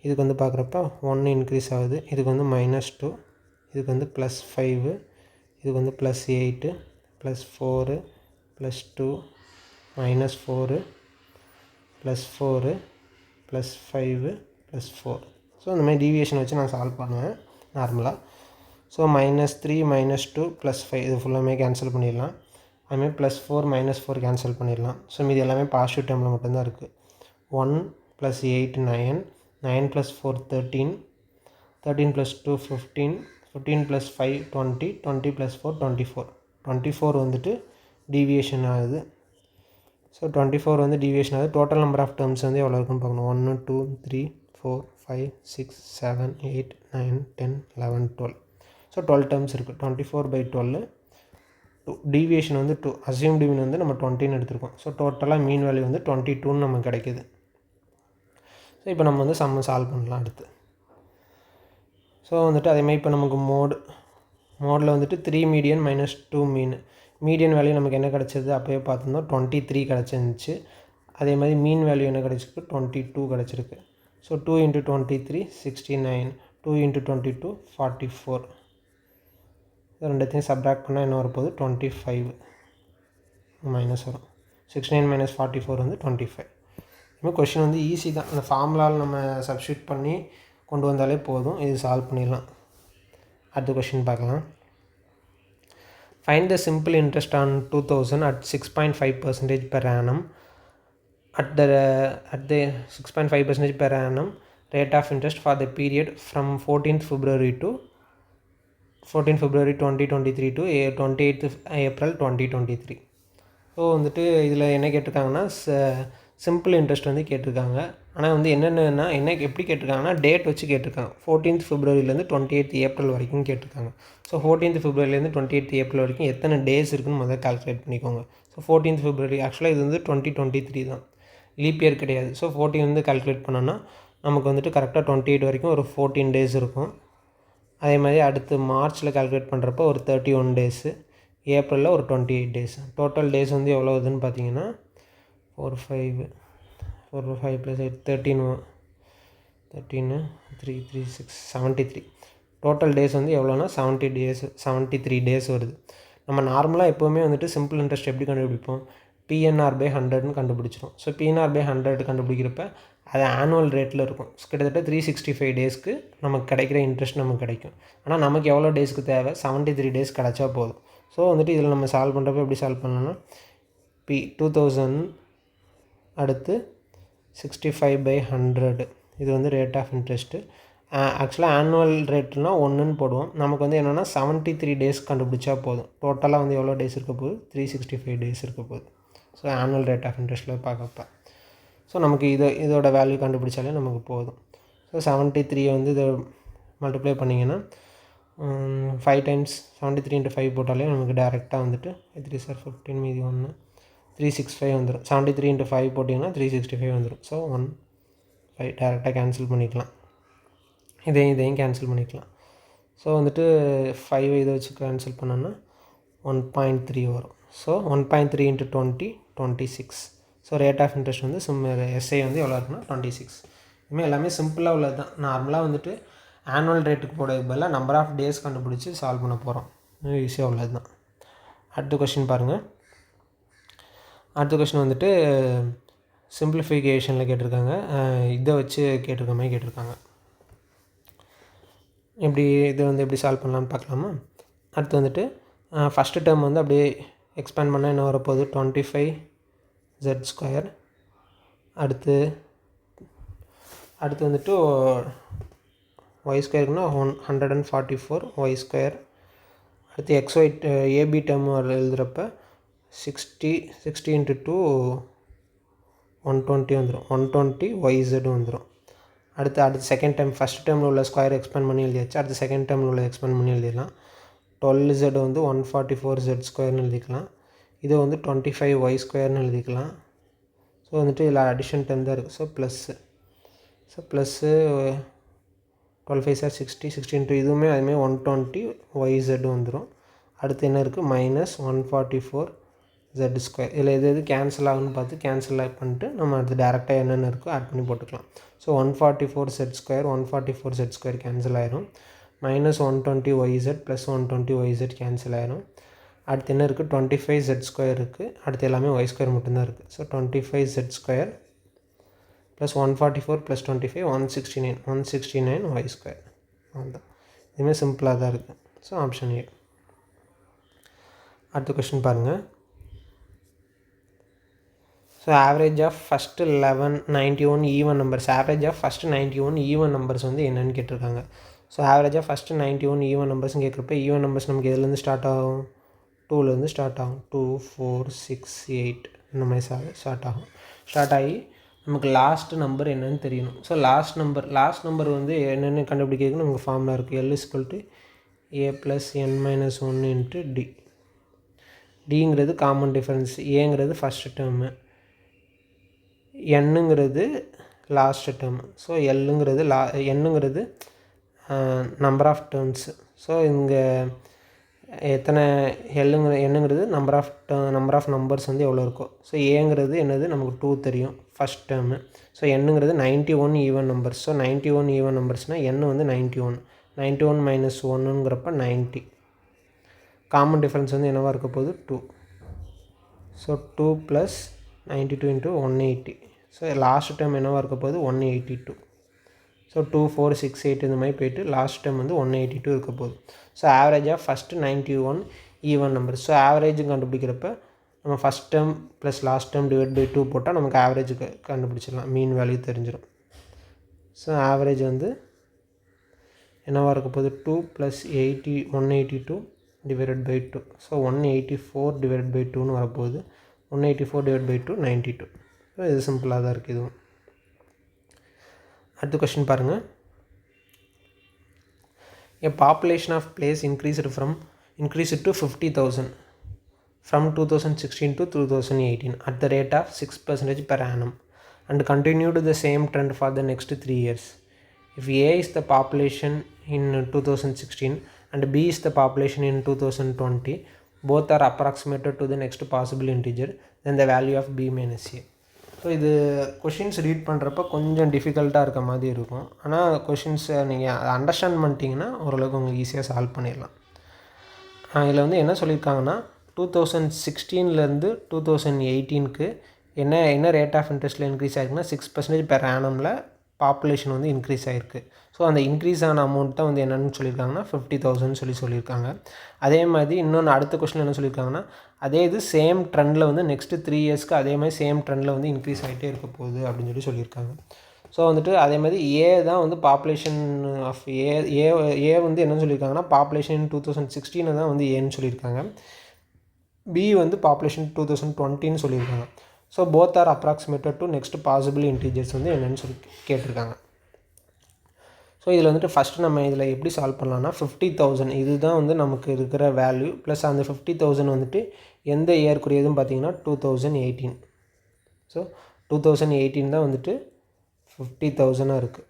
இதுக்கு வந்து பார்க்குறப்ப 1 இன்க்ரீஸ் ஆகுது. இதுக்கு வந்து -2. இதுக்கு வந்து +5. இதுக்கு வந்து +8, +4, +2, -4, +4, +5, +4. ஸோ இந்த மாதிரி டீவியேஷன் வச்சு நான் சால்வ் பண்ணுவேன் நார்மலாக. ஸோ -3, -2, +5 இது ஃபுல்லாமே கேன்சல் பண்ணிடலாம். அதுமாதிரி +4, -4 கேன்சல் பண்ணிடலாம். ஸோ மீது எல்லாமே பாசிட்டிவ் டேர்மில் மட்டும்தான் இருக்குது. 1 + 8 9, 9 + 4 13, 13 + 2 15, 15 + 5 20, 20 + 4 24. 24 வந்துட்டு டீவியேஷன் ஆகுது. ஸோ 24 வந்து டீவியேஷன் ஆகுது. டோட்டல் நம்பர் ஆஃப் டேர்ம்ஸ் வந்து எவ்வளோ இருக்குன்னு பார்க்கணும். 1 2 3 4 5 6 7 8 9 10 11 12. ஸோ 12 டேர்ம்ஸ் இருக்குது. 24/12. டீவியேஷன் வந்து 2. அசியூம்டு மீன் வந்து நம்ம 20ன்னு எடுத்துருக்கோம். ஸோ டோட்டலாக மீன் வேல்யூ வந்து 22ன்னு நமக்கு கிடைக்கிது. ஸோ இப்போ நம்ம வந்து சம்ம சால்வ் பண்ணலாம் அடுத்து. ஸோ வந்துட்டு அதேமாதிரி இப்போ நமக்கு மோடில் வந்துட்டு 3 மீடியன் -2 மீன். மீடியன் வேல்யூ நமக்கு என்ன கிடச்சிது, அப்போயே பார்த்துருந்தோம் 23 கிடச்சிருந்துச்சு. அதே மாதிரி மீன் வேல்யூ என்ன கிடச்சிருக்கு, 22 கிடச்சிருக்கு. ஸோ 2 × 23 69, 2 × 22 44. ரெண்டுத்தையும் சப்ராக்ட் பண்ணால் என்ன வரப்போகுது, 25 மைனஸ் வரும். 69 - 44 வந்து 25. இன்னும் கொஷின் வந்து ஈஸி தான். இந்த ஃபார்முலாவில் நம்ம சப்ஸ்டியூட் பண்ணி கொண்டு வந்தாலே போதும், இது சால்வ் பண்ணிடலாம். அடுத்த கொஷின் பார்க்கலாம். Find the simple interest on 2000 at 6.5% per annum. At the 6.5% per annum rate of interest for the period from 14th February 2023 to 28th April 2023. So வந்துட்டு இதில் என்ன கேட்டிருக்காங்கன்னா சிம்பிள் இன்ட்ரெஸ்ட் வந்து கேட்டிருக்காங்க. ஆனால் வந்து என்னென்னா எப்படி கேட்டிருக்காங்கன்னா டேட் வச்சு கேட்டிருக்காங்க. 14th Februaryலேருந்து 28th April வரைக்கும் கேட்டிருக்காங்க. ஸோ 14th Februaryலேருந்து 28th April வரைக்கும் எத்தனை டேஸ் இருக்குன்னு முதல்ல கால்குலேட் பண்ணிக்கோங்க. ஸோ 14th February ஆக்சுவலாக இது வந்து 2023 தான், லீப் இயர் கிடையாது. ஸோ 14 வந்து கால்குலேட் பண்ணோன்னா நமக்கு வந்துட்டு கரெக்டாக 28 வரைக்கும் ஒரு 14 டேஸ் இருக்கும். அதே மாதிரி அடுத்து மார்ச்சில் கால்குலேட் பண்ணுறப்போ ஒரு 31 டேஸு, ஏப்ரலில் ஒரு 28 டேஸ். டோட்டல் டேஸ் வந்து எவ்வளோ வருதுன்னு பார்த்தீங்கன்னா 4 5 + 8 13 3 3 6 73. டோட்டல் டேஸ் வந்து எவ்வளோனா 73 டேஸ் வருது. நம்ம நார்மலாக எப்போவுமே வந்துட்டு சிம்பிள் இன்ட்ரெஸ்ட் எப்படி கண்டுபிடிப்போம், PNR/100ன்னு கண்டுபிடிச்சிரும். ஸோ PNR/100 கண்டுபிடிக்கிறப்ப அது ஆனுவல் ரேட்டில் இருக்கும். கிட்டத்தட்ட 365 டேஸ்க்கு நமக்கு கிடைக்கிற இன்ட்ரெஸ்ட் நமக்கு கிடைக்கும். ஆனால் நமக்கு எவ்வளோ டேஸ்க்கு தேவை, 73 டேஸ் கிடச்சா போதும். ஸோ வந்துட்டு இதில் நம்ம சால்வ் பண்ணுறப்ப எப்படி சால்வ் பண்ணலாம்னா 2000 அடுத்து 65/100 இது வந்து ரேட் ஆஃப் இன்ட்ரெஸ்ட்டு. ஆக்சுவலாக ஆனுவல் ரேட்னால் 1ன்னு போடுவோம். நமக்கு வந்து என்னென்னா 73 டேஸ் கண்டுபிடிச்சா போதும். டோட்டலாக வந்து எவ்வளோ டேஸ் இருக்க போகுது, 365 டேஸ் இருக்க போகுது. ஸோ ஆனுவல் ரேட் ஆஃப் இன்ட்ரெஸ்ட்டில் பார்க்கப்ப ஸோ நமக்கு இதோட வேல்யூ கண்டுபிடிச்சாலே நமக்கு போதும். ஸோ 73 வந்து இதை மல்டிப்ளை பண்ணிங்கன்னா 5 டைம்ஸ் 73 × 5 போட்டாலே நமக்கு டேரெக்டாக வந்துட்டு 3 சார் 15 மீதி 1 365 வந்துடும். 73 × 5 போட்டிங்கன்னா 365 வந்துடும். ஸோ 1 5 டேரெக்டாக கேன்சல் பண்ணிக்கலாம். இதையும் கேன்சல் பண்ணிக்கலாம். ஸோ வந்துட்டு 5 இதை வச்சு கேன்சல் பண்ணோன்னா 1.3 வரும். So 1.3 × 20 26. So rate of interest வந்து எஸ்ஐ வந்து எவ்வளோ இருக்குன்னா 26. இதுமாதிரி எல்லாமே சிம்பிளாக உள்ளது தான். நார்மலாக வந்துட்டு ஆனுவல் ரேட்டுக்கு போடுறதுக்கு பதிலாக நம்பர் ஆஃப் டேஸ் கண்டுபிடிச்சி சால்வ் பண்ண போகிறோம். ஈஸியாக உள்ளது தான். அடுத்த கொஷின் பாருங்கள். அடுத்த கொஷின் வந்துட்டு சிம்பிளிஃபிகேஷனில் கேட்டிருக்காங்க. இதை வச்சு கேட்டிருக்க மாதிரி கேட்டிருக்காங்க. இதை வந்து எப்படி சால்வ் பண்ணலான்னு பார்க்கலாமா. அடுத்து வந்துட்டு ஃபஸ்ட்டு டேர்ம் வந்து அப்படியே எக்ஸ்பேண்ட் பண்ணால் என்ன வரப்போகுது, 25z². அடுத்து வந்துட்டு y²க்குன்னா 144 y². அடுத்து xy ஏபி டேர்ம் எழுதுகிறப்ப 60 × 2 120 வந்துடும். 120 yz வந்துடும். அடுத்து செகண்ட் டைம் ஃபஸ்ட் டேர்மில் உள்ள ஸ்கொயர் எக்ஸ்பேண்ட் பண்ணி எழுதியாச்சு. அடுத்து செகண்ட் டேர்மில் உள்ள எக்ஸ்பேண்ட் பண்ணி எழுதிடலாம். 12z வந்து 144z² எழுதிக்கலாம். இது வந்து 25y² எழுதிக்கலாம். ஸோ வந்துட்டு இதில் அடிஷன் டேர்ம் தான் இருக்குது. ஸோ ப்ளஸ்ஸு 12 5 சார் 60 60 × இதுவுமே அதுமாதிரி 120 yz வந்துடும். அடுத்து என்ன இருக்குது, -144z². இதில் எது கேன்சல் ஆகுன்னு பார்த்து கேன்சல் பண்ணிட்டு நம்ம அடுத்து டேரெக்டாக என்னென்ன இருக்கோ ஆட் பண்ணி போட்டுக்கலாம். ஸோ 144z² 144z² கேன்சல் ஆயிரும். -120yz + 120yz கேன்சல் ஆயிரும். அடுத்து என்ன இருக்குது, 25z² இருக்குது. அடுத்து எல்லாமே y² மட்டும்தான் இருக்குது. So 25z² + 144 + 25 169 y². அதுதான், இதுமாதிரி சிம்பிளாக தான் இருக்குது. So option A. அடுத்த கொஸ்டின் பாருங்கள். So average of first 91 even numbers. Average of first 91 even numbers வந்து என்னென்னு கேட்டிருக்காங்க. So average of first 91 even நம்பர்ஸ்னு கேட்குறப்ப ஈவன் நம்பர்ஸ் நமக்கு எதுலேருந்து ஸ்டார்ட் ஆகும், 2லேருந்து ஸ்டார்ட் ஆகும். 2 4 6 8 இந்த மாதிரி ஸ்டார்ட் ஆகி நமக்கு லாஸ்ட்டு நம்பர் என்னென்னு தெரியணும். ஸோ லாஸ்ட் நம்பர் வந்து என்னென்னு கண்டுபிடிக்கிறதுக்கு நமக்கு ஃபார்முலா இருக்குது. L = A + n - 1 × D. டிங்கிறது காமன் டிஃபரன்ஸ், ஏங்கிறது ஃபஸ்ட்டு டேர்மு, என்னுங்கிறது லாஸ்ட் டேர்ம். ஸோ என்னுங்கிறது நம்பர் ஆஃப் டேர்ம்ஸு. ஸோ இங்கே எத்தனை என்னுங்கிறது நம்பர் ஆஃப் நம்பர்ஸ் வந்து எவ்வளோ இருக்கும். ஸோ ஏங்கிறது என்னது நமக்கு 2 தெரியும் ஃபஸ்ட் டேர்மு. ஸோ என்னுங்கிறது 91 ஈவன் நம்பர்ஸ். ஸோ 91 ஈவன் நம்பர்ஸ்னால் n வந்து 91 - 1ங்கிறப்ப 90. காமன் டிஃபரன்ஸ் வந்து என்னவாக இருக்க போகுது, 2. ஸோ 2 + 92 × 180. ஸோ லாஸ்ட் டைம் என்னவாக இருக்க போகுது 182. ஸோ 2 4 6 8 இந்த மாதிரி போய்ட்டு லாஸ்ட் டைம் வந்து 182 இருக்க போகுது. ஸோ ஆவரேஜாக ஃபஸ்ட்டு 91 ஈவன் நம்பர். ஸோ ஆவரேஜும் கண்டுபிடிக்கிறப்ப நம்ம first term plus last term divide by 2 போட்டால் நமக்கு ஆவரேஜுக்கு கண்டுபிடிச்சிடலாம், மீன் வேல்யூ தெரிஞ்சிடும். ஸோ ஆவரேஜ் வந்து என்னவாக இருக்க போகுது 2 + 182 divided by 2. So 184 divided by 2ன்னு வரப்போகுது. 184 டிவைட் பை 2 92. ஸோ இது சிம்பிளாக தான் இருக்குது இதுவும். அடுத்த கொஸ்டின் பாருங்கள். A population of place increased to 50,000 from 2016 to 2018 at the rate of 6% per annum and continued the same trend for the next 3 years. If A is the population in 2016 and B is the population in 2020, both are approximated to the next possible integer, then the value of B minus A. So இது questions read பண்ணுறப்ப கொஞ்சம் டிஃபிகல்ட்டாக இருக்க மாதிரி இருக்கும். ஆனால் கொஷின்ஸை நீங்கள் understand பண்ணிட்டீங்கன்னா ஓரளவுக்கு உங்களுக்கு ஈஸியாக சால்வ் பண்ணிடலாம். இதில் வந்து என்ன சொல்லியிருக்காங்கன்னா 2016 2018க்கு என்ன ரேட் ஆஃப் இன்ட்ரெஸ்ட்டில் இன்க்ரீஸ் ஆகிருக்குன்னா 6% பெர் ஆனமில் பாப்புலேஷன் வந்து இன்க்ரீஸ் ஆகிருக்கு. ஸோ அந்த இன்க்ரீஸ் ஆன அமௌண்ட் தான் வந்து என்னென்னு சொல்லியிருக்காங்கன்னா 50,000 சொல்லியிருக்காங்க. அதே மாதிரி இன்னொன்று அடுத்த கொஸ்டின் என்ன சொல்லியிருக்காங்கன்னா அதே இது சேம் ட்ரெண்டில் வந்து நெக்ஸ்ட்டு 3 இயர்ஸ்க்கு அதே மாதிரி சேம் ட்ரெண்டில் வந்து இன்க்ரீஸ் ஆகிட்டே இருக்க போகுது அப்படின்னு சொல்லியிருக்காங்க. ஸோ வந்துட்டு அதே மாதிரி ஏ தான் வந்து பாப்புலேஷன் ஆஃப் ஏ வந்து என்னென்னு சொல்லியிருக்காங்கன்னா பாப்புலேஷன் 2016 தான் வந்து ஏன்னு சொல்லியிருக்காங்க. பி வந்து பாப்புலேஷன் 2020ன்னு சொல்லியிருக்காங்க. So both are approximated to next possible integers வந்து என்னென்னு சொல்லி கேட்டிருக்காங்க. ஸோ இதில் வந்துட்டு ஃபஸ்ட்டு நம்ம இதில் எப்படி சால்வ் பண்ணலாம்னா 50,000 இதுதான் வந்து நமக்கு இருக்கிற வேல்யூ ப்ளஸ் அந்த 50,000 வந்துட்டு எந்த இயர்க்குரியதுன்னு பார்த்தீங்கன்னா 2018. ஸோ 2018 தான் வந்துட்டு 50,000 இருக்குது.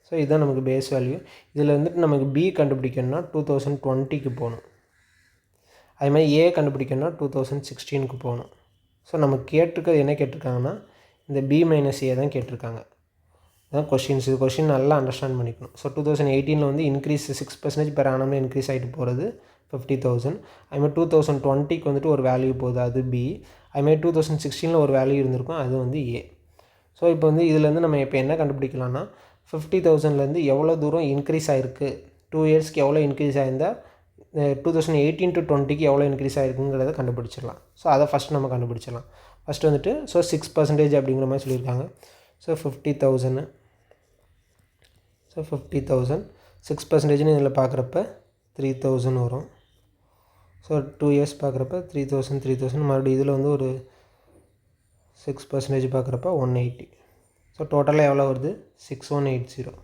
ஸோ இதுதான் நமக்கு பேஸ் வேல்யூ. இதில் வந்துட்டு நமக்கு பி கண்டுபிடிக்கணும்னா 2020க்கு போகணும். அதே மாதிரி ஏ கண்டுபிடிக்கணும்னா 2016க்கு போகணும். ஸோ நம்ம கேட்டிருக்கிறது என்ன கேட்டிருக்காங்கன்னா இந்த பி மைனஸ் ஏ தான் கேட்டிருக்காங்க. தான் கொஷின்ஸ். இது கொஷின் நல்லா அண்டர்ஸ்டாண்ட் பண்ணிக்கணும். ஸோ 2018 வந்து இன்க்ரீஸ் 6% பெர் ஆனமில் இன்க்ரீஸ் ஆகிட்டு போகிறது 50,000. அதுமாதிரி 2020க்கு வந்துட்டு ஒரு வேல்யூ போகுது, அது பி. அதுமாதிரி 2016 ஒரு வேல்யூ இருந்திருக்கும், அது வந்து ஏ. ஸோ இப்போ வந்து இதுலேருந்து நம்ம இப்போ என்ன கண்டுபிடிக்கலாம்னா 50,000லேருந்து எவ்வளோ தூரம் இன்க்ரீஸ் ஆகிருக்கு, 2 இயர்ஸ்க்கு எவ்வளோ இன்க்ரீஸ் ஆகிருந்தால் 2018 to 20க்கு எவ்வளோ இன்க்ரீஸ் ஆகிருக்குங்கிறத கண்டுபிடிச்சிடலாம். ஸோ அதை ஃபஸ்ட் நம்ம கண்டுபிடிச்சிடலாம். ஃபஸ்ட்டு வந்துட்டு ஸோ 6% அப்படிங்கிற மாதிரி சொல்லியிருக்காங்க. ஸோ 50,000 6%ன்னு இதில் பார்க்குறப்ப 3,000 வரும். ஸோ 2 இயர்ஸ் பார்க்குறப்ப 3,000 மறுபடியும் இதில் வந்து ஒரு 6% பார்க்குறப்ப 180. ஸோ டோட்டலாக எவ்வளோ வருது 6180.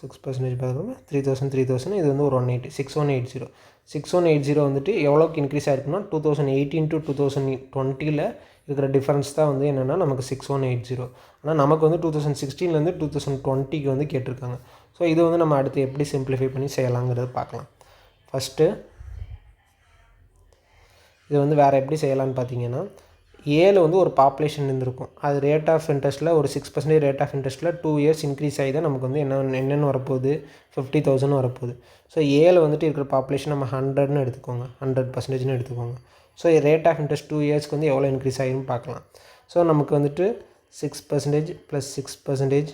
6% பார்க்குறப்ப 3,000 இது வந்து ஒரு 180 6180 வந்துட்டு எவ்வளோக்கு இன்க்ரீஸ் ஆகிருக்குன்னா 2018 to 2020ல் இருக்கிற டிஃப்ரென்ஸ் தான் வந்து என்னென்னா நமக்கு 6180. ஆனால் நமக்கு வந்து 2016 2020க்கு வந்து கேட்டிருக்காங்க. ஸோ இது வந்து நம்ம அடுத்து எப்படி சிம்பிளிஃபை பண்ணி செய்யலாங்கிறது பார்க்கலாம். ஃபஸ்ட்டு இது வந்து வேறு எப்படி செய்யலான்னு பார்த்தீங்கன்னா ஏல வந்து ஒரு பாப்புலேஷன் இருந்திருக்கும். அது ரேட் ஆஃப் இன்ட்ரெஸ்ட்டில் ஒரு 6% ரேட் ஆஃப் இன்ட்ரெஸ்ட்டில் 2 இயர்ஸ் இன்க்ரீஸ் ஆகி தான் நமக்கு வந்து என்னென்னு வரப்போகுது 50,000 வரப்போகுது. ஸோ ஏல வந்துட்டு இருக்கிற பாப்புலேஷன் நம்ம 100ன்னு எடுத்துக்கோங்க, 100%ன்னு எடுத்துக்கோங்க. ஸோ ரேட் ஆஃப் இன்ட்ரெஸ்ட் 2 இயர்ஸ்க்கு வந்து எவ்வளோ இன்க்ரீஸ் ஆகிருன்னு பார்க்கலாம். ஸோ நமக்கு வந்துட்டு 6% + 6%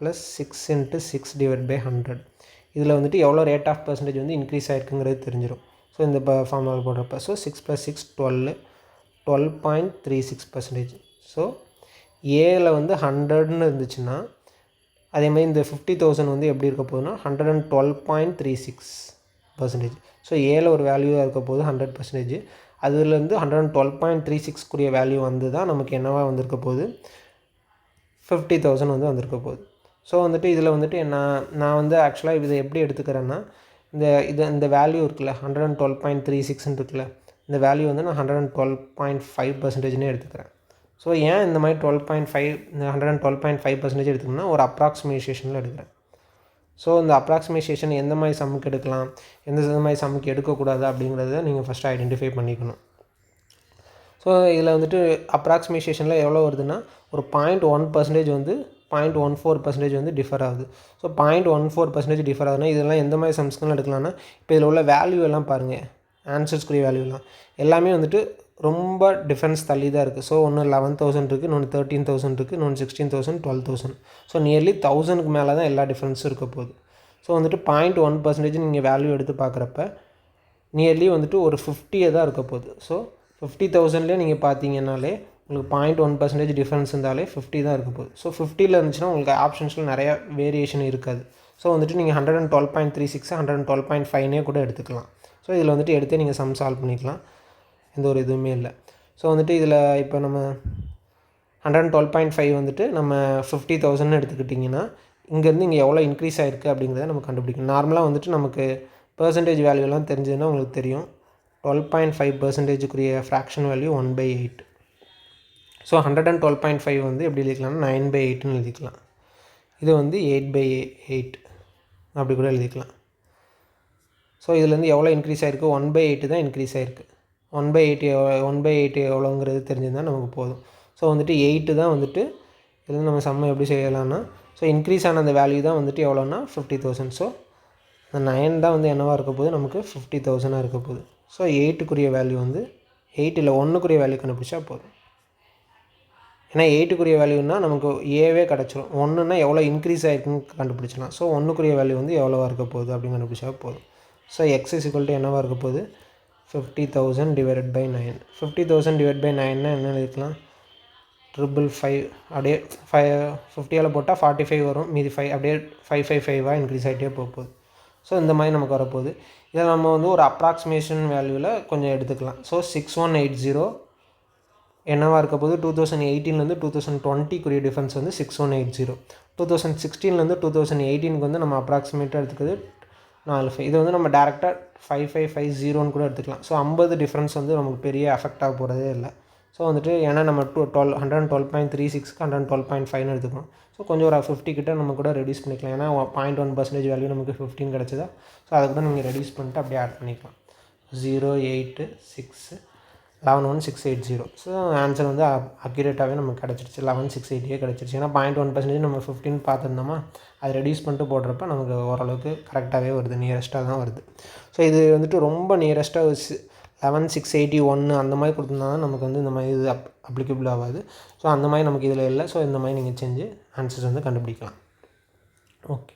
+ 6 × 6 டிவைட் பை 100. இதில் வந்துட்டு எவ்வளோ ரேட் ஆஃப் பர்சன்டேஜ் வந்து இன்க்ரீஸ் ஆகிருக்குங்கிறது தெரிஞ்சிடும். ஸோ இந்த ஃபார்முலா போடுறப்ப ஸோ 6 + 6 12.36%. ஸோ ஏல வந்து 100ன்னு இருந்துச்சுன்னா அதேமாதிரி இந்த 50,000 வந்து எப்படி இருக்க போகுதுன்னா 112.36%. ஸோ ஏல ஒரு வேல்யூவாக இருக்க போகுது 100%. அதுலேருந்து 112.36க்குரிய வேல்யூ வந்து தான் நமக்கு என்னவாக வந்திருக்க போகுது 50,000 வந்து வந்திருக்க போகுது. ஸோ வந்துட்டு இதில் வந்துட்டு நான் வந்து ஆக்சுவலாக இதை எப்படி எடுத்துக்கிறேன்னா இந்த வேல்யூ இருக்குல்ல 112.36 இருக்குல்ல, இந்த வேல்யூ வந்து நான் 112.5%ன்னு எடுத்துக்கிறேன். ஸோ ஏன் இந்த மாதிரி 112.5% எடுத்துக்கணும்னா ஒரு அப்ராக்சிமேஷனில் எடுக்கிறேன். ஸோ இந்த அப்ராக்சிமேஷன் எந்த மாதிரி சம்முக்கு எடுக்கலாம், எந்த மாதிரி சம்முக்கு எடுக்கக்கூடாது அப்படிங்கிறத நீங்கள் ஃபஸ்ட்டு ஐடென்டிஃபை பண்ணிக்கணும். ஸோ இதில் வந்துட்டு அப்ராக்சிமேஷனில் எவ்வளோ வருதுன்னா ஒரு 0.1% வந்து 0.14% வந்து டிஃபர் ஆகுது. ஸோ 0.14% டிஃபர் ஆகுதுன்னா இதெல்லாம் எந்த மாதிரி சம்ஸ்க்குன்னு எடுக்கலாம்னா இப்போ இதில் உள்ள வேல்யூ எல்லாம் பாருங்கள், ஆன்சர்ஸ்க்குரிய வேல்யூலாம் எல்லாமே வந்துட்டு ரொம்ப டிஃப்ரென்ஸ் தள்ளி தான் இருக்குது. ஸோ ஒன்று 11,000 இருக்குது, இன்னொன்று 13,000 இருக்குது, இன்னொன்று 16,000, 12,000. ஸோ நியர்லி 1,000க்கு மேலே தான் எல்லா டிஃப்ரென்ஸும் இருக்க போகுது. ஸோ வந்துட்டு 0.1% நீங்கள் வேல்யூ எடுத்து பார்க்குறப்ப நியர்லி வந்துட்டு ஒரு 50 தான் இருக்க போகுது. ஸோ 50,000லேயே நீங்கள் பார்த்தீங்கன்னாலே உங்களுக்கு 0.1% டிஃப்ரென்ஸ் இருந்தாலே 50 தான் இருக்க போகுது. ஸோ 50ல் இருந்துச்சுன்னா உங்களுக்கு ஆப்ஷன்ஸில் நிறையா வேரியேஷன் இருக்காது. ஸோ வந்துட்டு நீங்கள் 112.36 112.5 கூட எடுத்துக்கலாம். ஸோ இதில் வந்துட்டு எடுத்தே நீங்கள் சம் சால்வ் பண்ணிக்கலாம், எந்த ஒரு இதுவுமே இல்லை. ஸோ வந்துட்டு இதில் இப்போ நம்ம 112.5 வந்துட்டு நம்ம 50,000 எடுத்துக்கிட்டிங்கன்னா இங்கேருந்து இங்கே எவ்வளோ இன்க்ரீஸ் ஆகிருக்கு அப்படிங்கிறத நம்ம கண்டுபிடிக்கணும். நார்மலாக வந்துட்டு நமக்கு பெர்சன்டேஜ் வேல்யூலாம் தெரிஞ்சதுன்னா உங்களுக்கு தெரியும். 12.5%க்குரிய ஃப்ராக்ஷன் வேல்யூ 1/8. ஸோ 112.5 வந்து எப்படி எழுதிக்கலாம்னா 9/8ன்னு எழுதிக்கலாம். இது வந்து 8/8 அப்படி கூட எழுதிக்கலாம். ஸோ இதுலேருந்து எவ்வளோ இன்க்ரீஸ் ஆகிருக்கு, 1/8 தான் இன்க்ரீஸ் ஆகிருக்கு. 1/8 எவ்வளோங்கிறது தெரிஞ்சிருந்தால் நமக்கு போதும். ஸோ வந்துட்டு 8 தான் வந்துட்டு இதில் நம்ம சம்ம எப்படி செய்யலாம்னா, ஸோ இன்க்ரீஸ் ஆன அந்த வேல்யூ தான் வந்துட்டு எவ்வளோன்னா 50,000. ஸோ இந்த 9 தான் வந்து என்னவாக இருக்க போகுது, நமக்கு 50,000 இருக்க போகுது. ஸோ 8க்குரிய வேல்யூ வந்து 8 இல்லை 1க்குரிய வேல்யூ கண்டுபிடிச்சா போதும். ஏன்னா 8க்குரிய வேல்யூன்னா நமக்கு ஏவே கிடச்சிரும். 1ன்னா எவ்வளோ இன்க்ரீஸ் ஆகிருக்குன்னு கண்டுபிடிச்சலாம். ஸோ 1க்குரிய வேல்யூ வந்து எவ்வளோவா இருக்க போகுது அப்படின்னு கண்டுபிடிச்சா போதும். ஸோ எக்ஸ் = என்னவாக இருக்க போகுது, 50,000 / 9. 50,000 / 9ன்னா என்ன எழுதிக்கலாம், 555 அப்படியே 50ஆல் போட்டால் 45 வரும், மீதி 5 அப்படியே 555 இன்க்ரீஸ் ஆகிட்டே போகுது. ஸோ இந்த மாதிரி நமக்கு வரப்போகுது. இதை நம்ம வந்து ஒரு அப்ராக்சிமேஷன் வேல்யூவில் கொஞ்சம் எடுத்துக்கலாம். ஸோ 6180 என்னவாக இருக்க போகுது, 2018லேருந்து 2020க்குரிய டிஃபரன்ஸ் வந்து 6180. 2016லேருந்து 2018க்கு வந்து நம்ம அப்ராக்சிமேட்டாக எடுத்துக்கிறது 45. இது வந்து நம்ம டேரெக்டாக 5550ன்னு கூட எடுத்துக்கலாம். ஸோ 50 டிஃப்ரென்ஸ் வந்து நமக்கு பெரிய அஃபெக்ட் ஆக போகிறதே இல்லை. ஸோ வந்துட்டு ஏன்னா நம்ம 112.36க்கு 112.5ன்னு எடுத்துக்கணும். ஸோ கொஞ்சம் ஒரு 50 கிட்ட நம்ம கூட ரெடியூஸ் பண்ணிக்கலாம். ஏன்னா 0.1% வேல்யூ நமக்கு 15 கிடச்சிதா. ஸோ அதை கூட நீங்கள் ரெடியூஸ் பண்ணிட்டு அப்படியே ஆட் பண்ணிக்கலாம். 086111680. ஸோ ஆன்சர் வந்து அக்யூரேட்டாகவே நமக்கு கிடச்சிருச்சு, 11680 கிடச்சிருச்சு. ஏன்னா 0.1% நம்ம 15 பார்த்துருந்தோமா, அதை ரெடியூஸ் பண்ணிட்டு போடுறப்ப நமக்கு ஓரளவுக்கு கரெக்டாகவே வருது, நியரஸ்ட்டாக தான் வருது. ஸோ இது வந்துட்டு ரொம்ப நியரஸ்ட்டாக 11681 அந்த மாதிரி கொடுத்துருந்தாலும் நமக்கு வந்து இந்த மாதிரி இது அப்ளிகபிள் ஆகாது. ஸோ அந்த மாதிரி நமக்கு இதில் இல்லை. ஸோ இந்த மாதிரி நீங்கள் செஞ்சு ஆன்சர்ஸ் வந்து கண்டுபிடிக்கலாம். ஓகே.